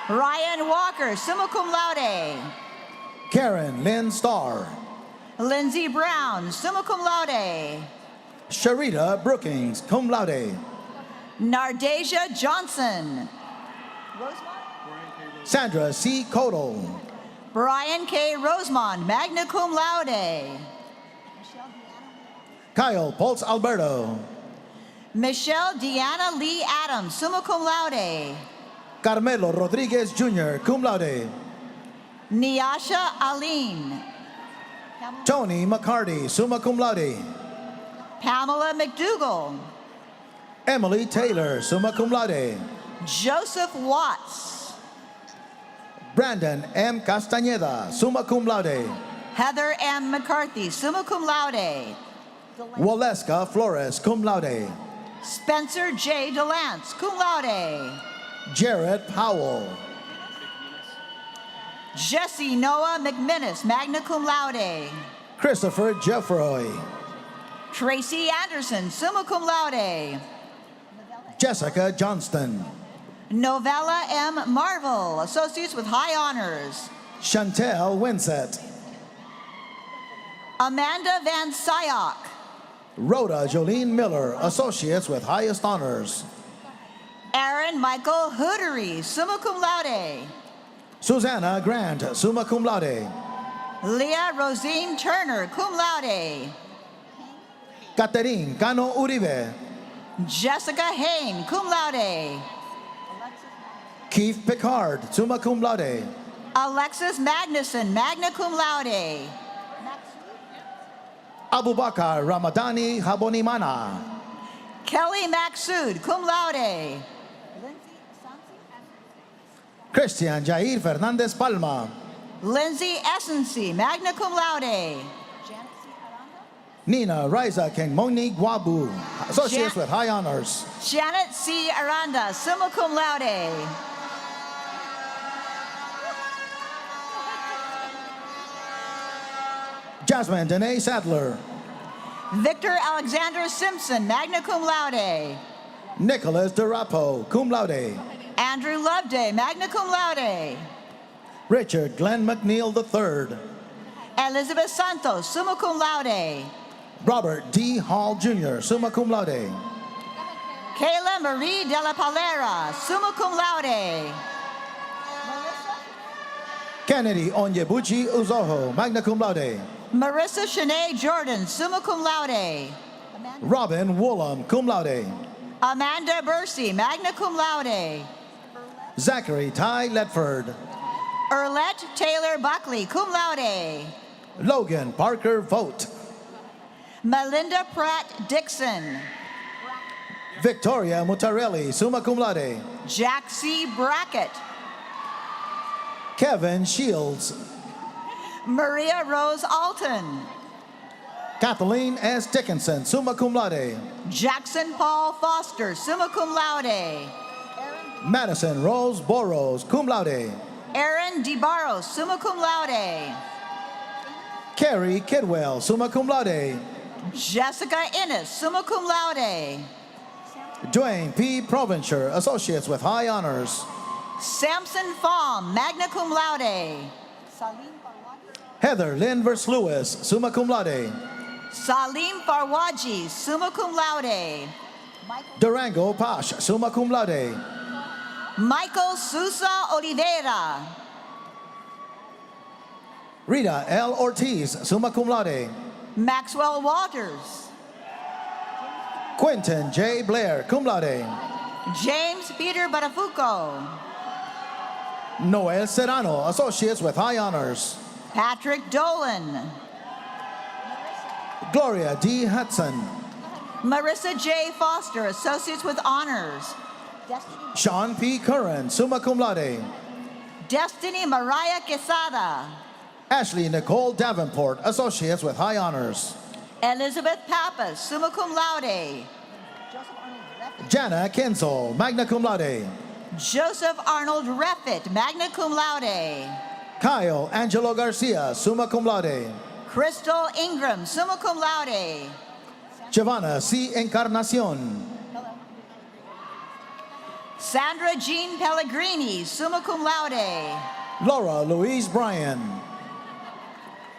Ryan Walker, summa cum laude. Karen Lynn Starr. Lindsey Brown, summa cum laude. Sharita Brookings, cum laude. Nardeja Johnson. Sandra C. Codal. Brian K. Rosemond, magna cum laude. Kyle Pulse Alberto. Michelle Deanna Lee Adams, summa cum laude. Carmelo Rodriguez Jr., cum laude. Niasha Aline. Tony McCarty, summa cum laude. Pamela McDougall. Emily Taylor, summa cum laude. Joseph Watts. Brandon M. Castañeda, summa cum laude. Heather M. McCarthy, summa cum laude. Waleska Flores, cum laude. Spencer J. DeLance, cum laude. Jared Powell. Jesse Noah McMinnis, magna cum laude. Christopher Jeffroy. Tracy Anderson, summa cum laude. Jessica Johnston. Novella M. Marvel, Associates with High Honors. Chantel Winsett. Amanda Van Syok. Rhoda Jolene Miller, Associates with Highest Honors. Aaron Michael Hootery, summa cum laude. Susanna Grant, summa cum laude. Leah Rosine Turner, cum laude. Catherine Cano Uribe. Jessica Hain, cum laude. Keith Picard, summa cum laude. Alexis Magnuson, magna cum laude. Abubakar Ramadani Habonimana. Kelly Maxud, cum laude. Christian Jair Fernandez Palma. Lindsay Essency, magna cum laude. Nina Riza Kengmoni Guabu, Associates with High Honors. Janet C. Aranda, summa cum laude. Jasmine Danae Sadler. Victor Alexander Simpson, magna cum laude. Nicholas DeRapo, cum laude. Andrew Loveday, magna cum laude. Richard Glenn McNeil III. Elizabeth Santos, summa cum laude. Robert D. Hall Jr., summa cum laude. Kayla Marie de la Palera, summa cum laude. Kennedy Onyebuchi Uzoho, magna cum laude. Marissa Shanae Jordan, summa cum laude. Robin Woolham, cum laude. Amanda Bursey, magna cum laude. Zachary Ty Ledford. Erlette Taylor Buckley, cum laude. Logan Parker Vogt. Melinda Pratt Dixon. Victoria Mutarelli, summa cum laude. Jack C. Brackett. Kevin Shields. Maria Rose Alton. Kathleen S. Dickinson, summa cum laude. Jackson Paul Foster, summa cum laude. Madison Rose Boros, cum laude. Aaron DeBarros, summa cum laude. Carrie Kidwell, summa cum laude. Jessica Innes, summa cum laude. Dwayne P. Provencher, Associates with High Honors. Samson Fahm, magna cum laude. Heather Lynn Lewis, summa cum laude. Salim Farwaji, summa cum laude. Durango Pash, summa cum laude. Michael Sousa Oliveira. Rita L. Ortiz, summa cum laude. Maxwell Waters. Quentin J. Blair, cum laude. James Peter Batafuco. Noel Serrano, Associates with High Honors. Patrick Dolan. Gloria D. Hudson. Marissa J. Foster, Associates with Honors. Sean P. Curran, summa cum laude. Destiny Mariah Quesada. Ashley Nicole Davenport, Associates with High Honors. Elizabeth Pappas, summa cum laude. Jana Kinzel, magna cum laude. Joseph Arnold Reffitt, magna cum laude. Kyle Angelo Garcia, summa cum laude. Crystal Ingram, summa cum laude. Giovanna C. Encarnacion. Sandra Jean Pellegrini, summa cum laude. Laura Louise Bryan.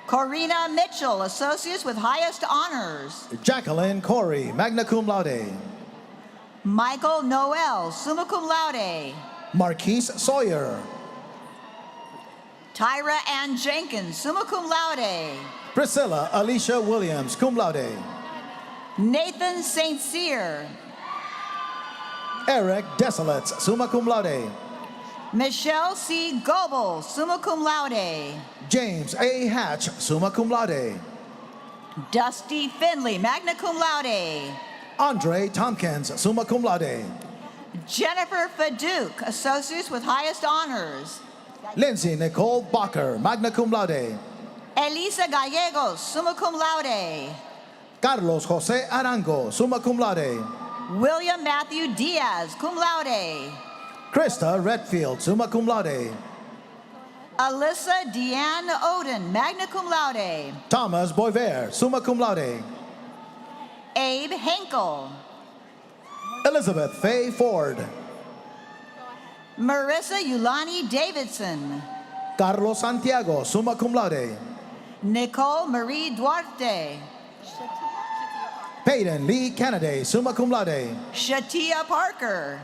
Corina Mitchell, Associates with Highest Honors. Jacqueline Corey, magna cum laude. Michael Noel, summa cum laude. Marquise Sawyer. Tyra Ann Jenkins, summa cum laude. Priscilla Alicia Williams, cum laude. Nathan St. Cyr. Eric Desolates, summa cum laude. Michelle C. Goebel, summa cum laude. James A. Hatch, summa cum laude. Dusty Finley, magna cum laude. Andre Tompkins, summa cum laude. Jennifer Faduke, Associates with Highest Honors. Lindsay Nicole Bacher, magna cum laude. Elisa Gallegos, summa cum laude. Carlos Jose Arango, summa cum laude. William Matthew Diaz, cum laude. Krista Redfield, summa cum laude. Alyssa Deanne Oden, magna cum laude. Thomas Boisvert, summa cum laude. Abe Henkel. Elizabeth Faye Ford. Marissa Yulani Davidson. Carlos Santiago, summa cum laude. Nicole Marie Duarte. Peyton Lee Kennedy, summa cum laude. Shatia Parker.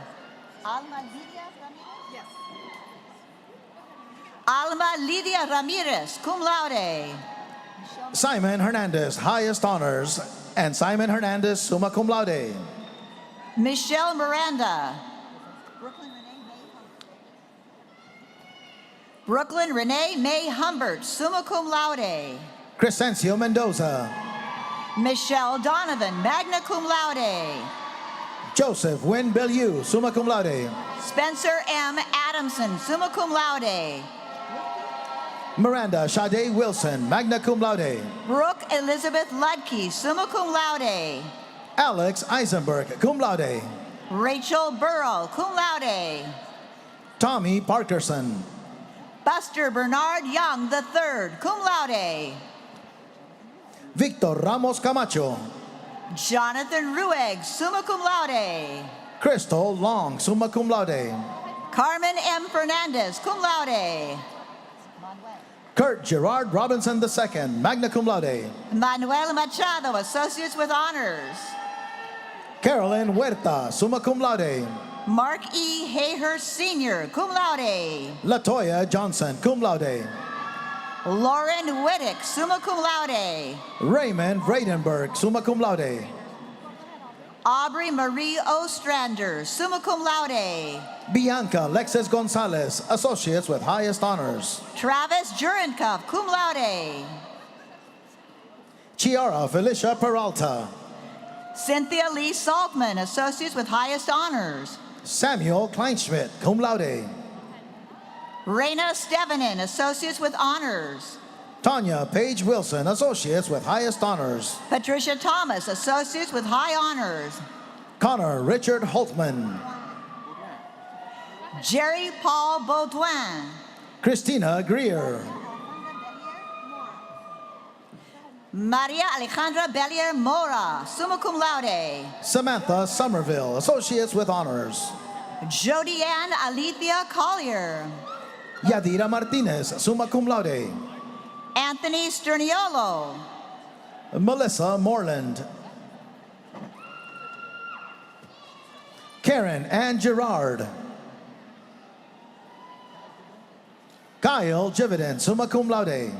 Alma Lidia Ramirez, cum laude. Simon Hernandez, highest honors, and Simon Hernandez, summa cum laude. Michelle Miranda. Brooklyn Renee May Humbert, summa cum laude. Crescencio Mendoza. Michelle Donovan, magna cum laude. Joseph Wynn Bellew, summa cum laude. Spencer M. Adamson, summa cum laude. Miranda Sade Wilson, magna cum laude. Brooke Elizabeth Ludke, summa cum laude. Alex Eisenberg, cum laude. Rachel Burrow, cum laude. Tommy Parkerson. Buster Bernard Young III, cum laude. Victor Ramos Camacho. Jonathan Rueg, summa cum laude. Crystal Long, summa cum laude. Carmen M. Fernandez, cum laude. Kurt Gerard Robinson II, magna cum laude. Manuel Machado, associates with honors. Carolyn Huerta, summa cum laude. Mark E. Hayhurst Sr., cum laude. Latoya Johnson, cum laude. Lauren Whittick, summa cum laude. Raymond Vradenberg, summa cum laude. Aubrey Marie Ostrander, summa cum laude. Bianca Lexis Gonzalez, associates with highest honors. Travis Jurenkoff, cum laude. Chiara Felicia Peralta. Cynthia Lee Saltman, associates with highest honors. Samuel Kleinschmidt, cum laude. Raina Stevenin, associates with honors. Tanya Page Wilson, associates with highest honors. Patricia Thomas, associates with high honors. Connor Richard Holtman. Jerry Paul Baudouin. Christina Greer. Maria Alejandra Bellier Mora, summa cum laude. Samantha Somerville, associates with honors. Jody Ann Alethea Collier. Yadira Martinez, summa cum laude. Anthony Sterniolo. Melissa Moreland. Karen Ann Gerard. Kyle Jividen, summa cum laude.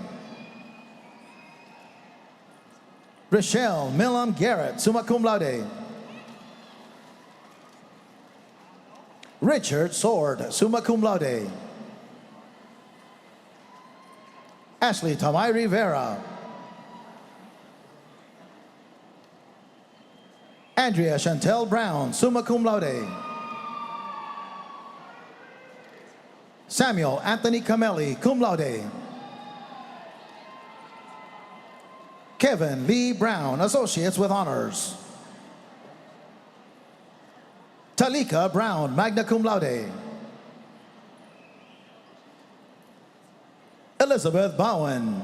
Rochelle Millam Garrett, summa cum laude. Richard Sword, summa cum laude. Ashley Tamay Rivera. Andrea Chantel Brown, summa cum laude. Samuel Anthony Camelli, cum laude. Kevin Lee Brown, associates with honors. Talika Brown, magna cum laude. Elizabeth Bowen.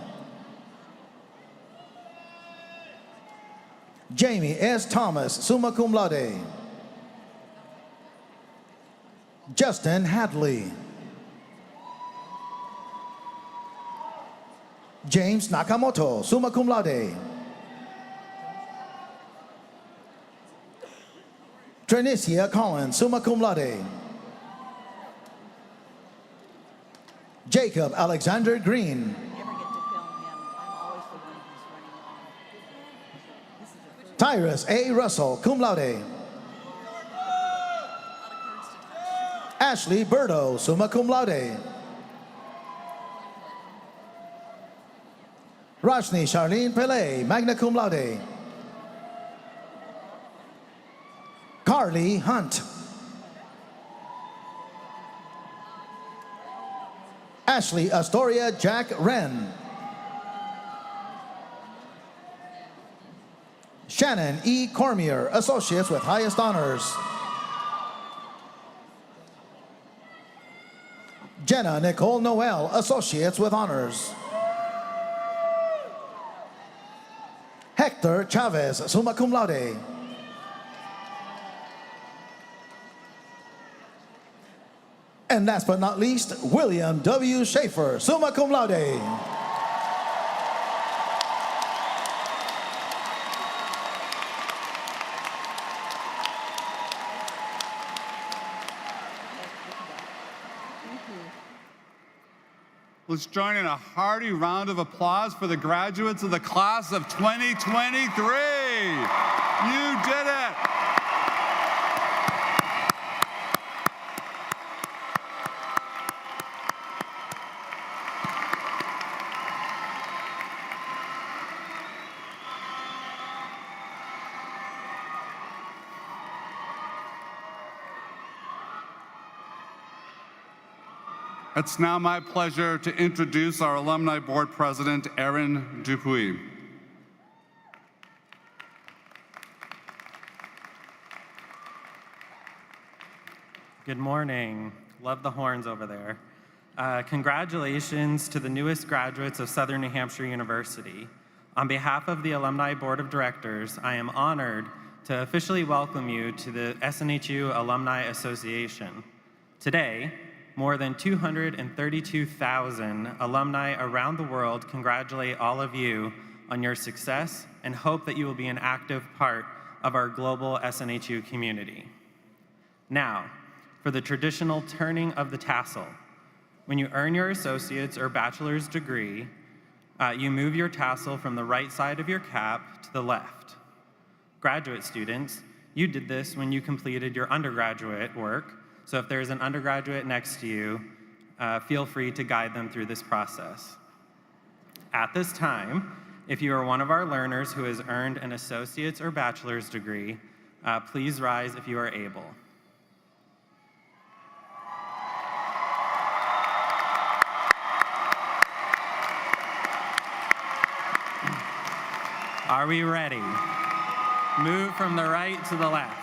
Jamie S. Thomas, summa cum laude. Justin Hadley. James Nakamoto, summa cum laude. Trinicia Collins, summa cum laude. Jacob Alexander Green. Tyrus A. Russell, cum laude. Ashley Burdo, summa cum laude. Roshni Charlene Pele, magna cum laude. Carly Hunt. Ashley Astoria Jack Wren. Shannon E. Cormier, associates with highest honors. Jenna Nicole Noel, associates with honors. Hector Chavez, summa cum laude. And last but not least, William W. Schaefer, summa cum laude. Let's join in a hearty round of applause for the graduates of the class of 2023. You did it. It's now my pleasure to introduce our Alumni Board President, Aaron Dupuis. Good morning. Love the horns over there. Congratulations to the newest graduates of Southern New Hampshire University. On behalf of the Alumni Board of Directors, I am honored to officially welcome you to the SNHU Alumni Association. Today, more than 232,000 alumni around the world congratulate all of you on your success and hope that you will be an active part of our global SNHU community. Now, for the traditional turning of the tassel. When you earn your associate's or bachelor's degree, you move your tassel from the right side of your cap to the left. Graduate students, you did this when you completed your undergraduate work, so if there's an undergraduate next to you, feel free to guide them through this process. At this time, if you are one of our learners who has earned an associate's or bachelor's degree, please rise if you are able. Are we ready? Move from the right to the left.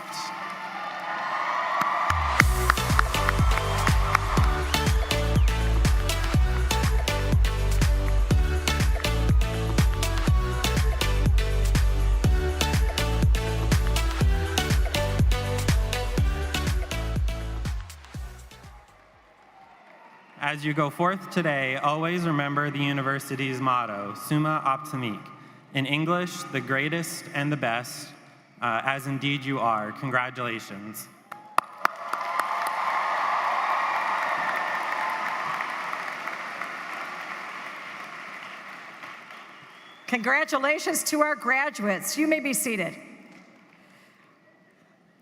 As you go forth today, always remember the university's motto, Summa Optimique. In English, the greatest and the best, as indeed you are. Congratulations. Congratulations to our graduates. You may be seated.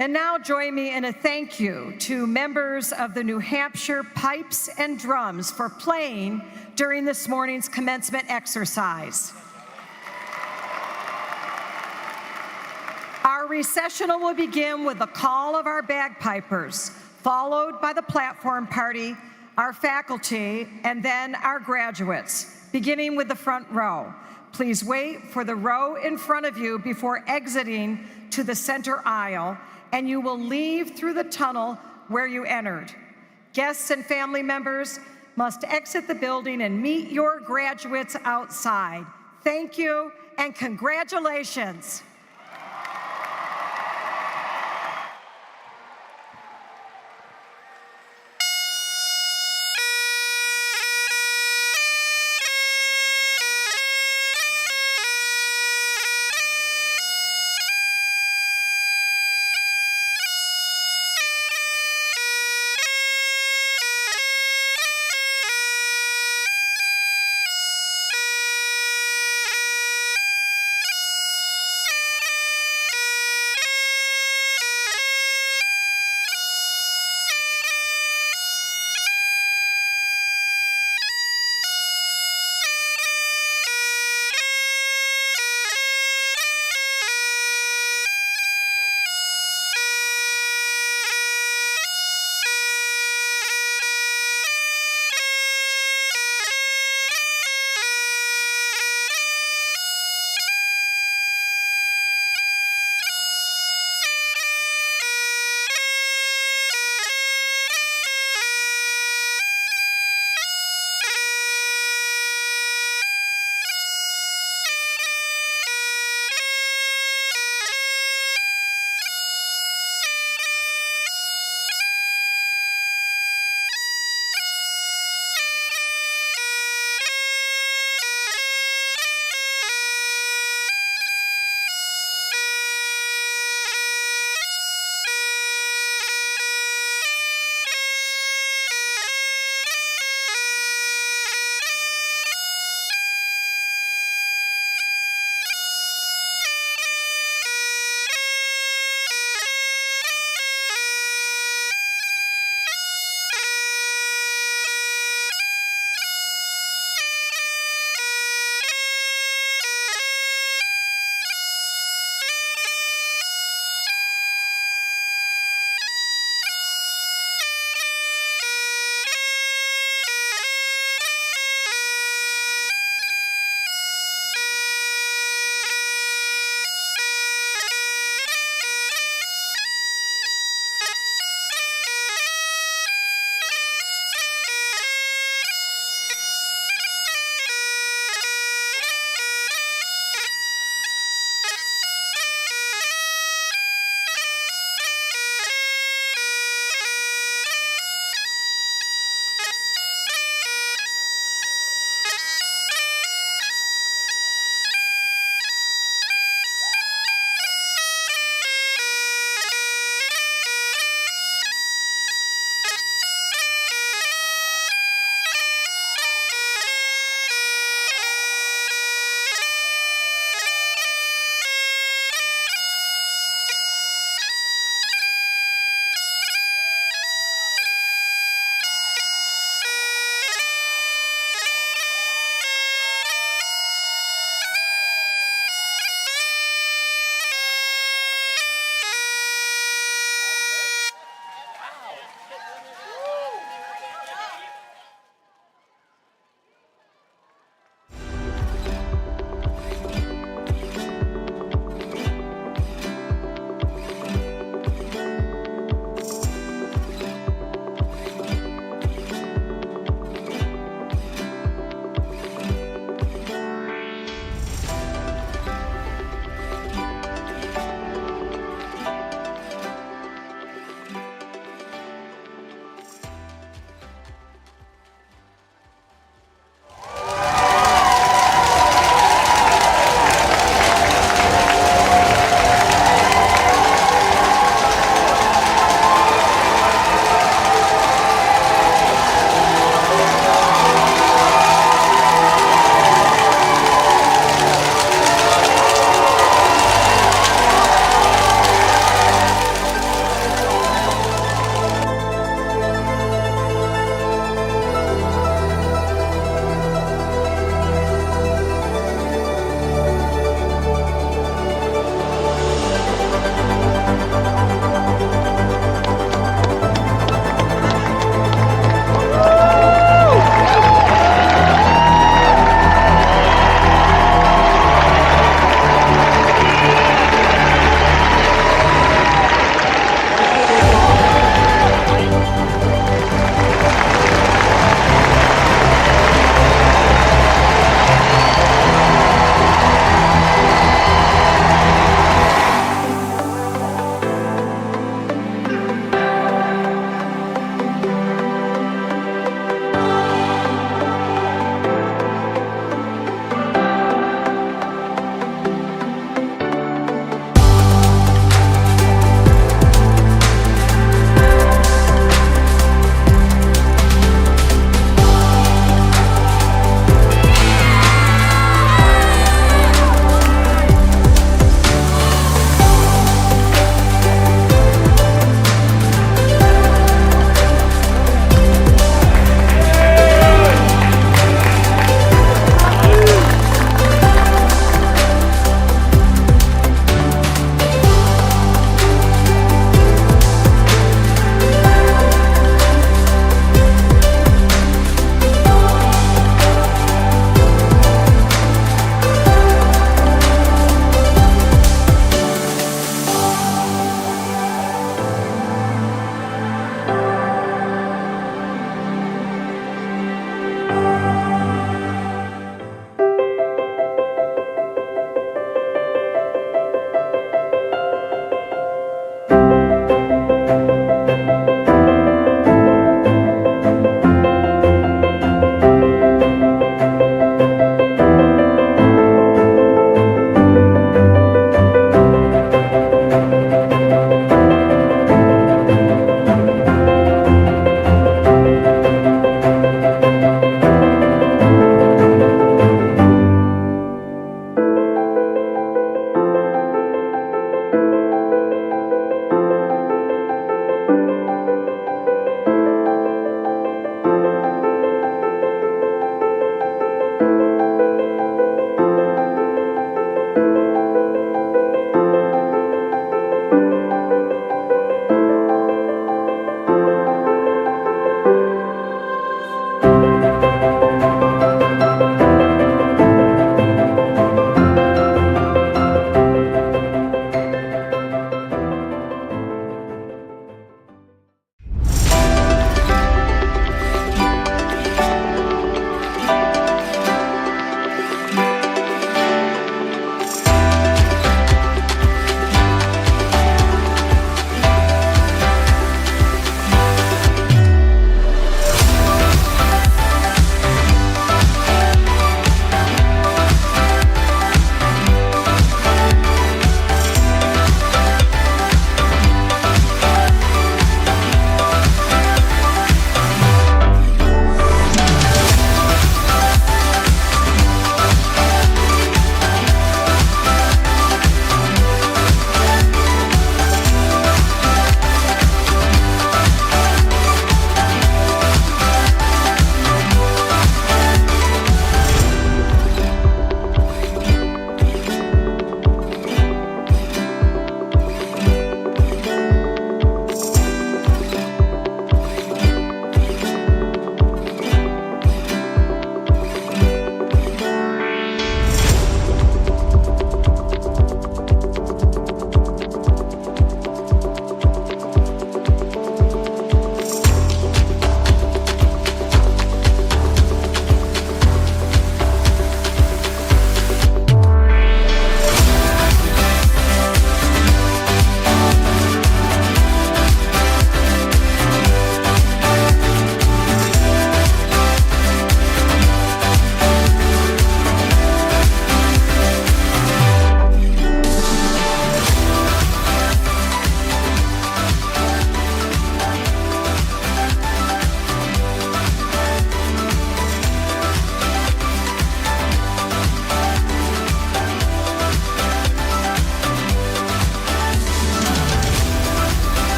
And now join me in a thank you to members of the New Hampshire Pipes and Drums for playing during this morning's commencement exercise. Our recessional will begin with the call of our bagpipers, followed by the platform party, our faculty, and then our graduates, beginning with the front row. Please wait for the row in front of you before exiting to the center aisle, and you will leave through the tunnel where you entered. Guests and family members must exit the building and meet your graduates outside. Thank you and congratulations.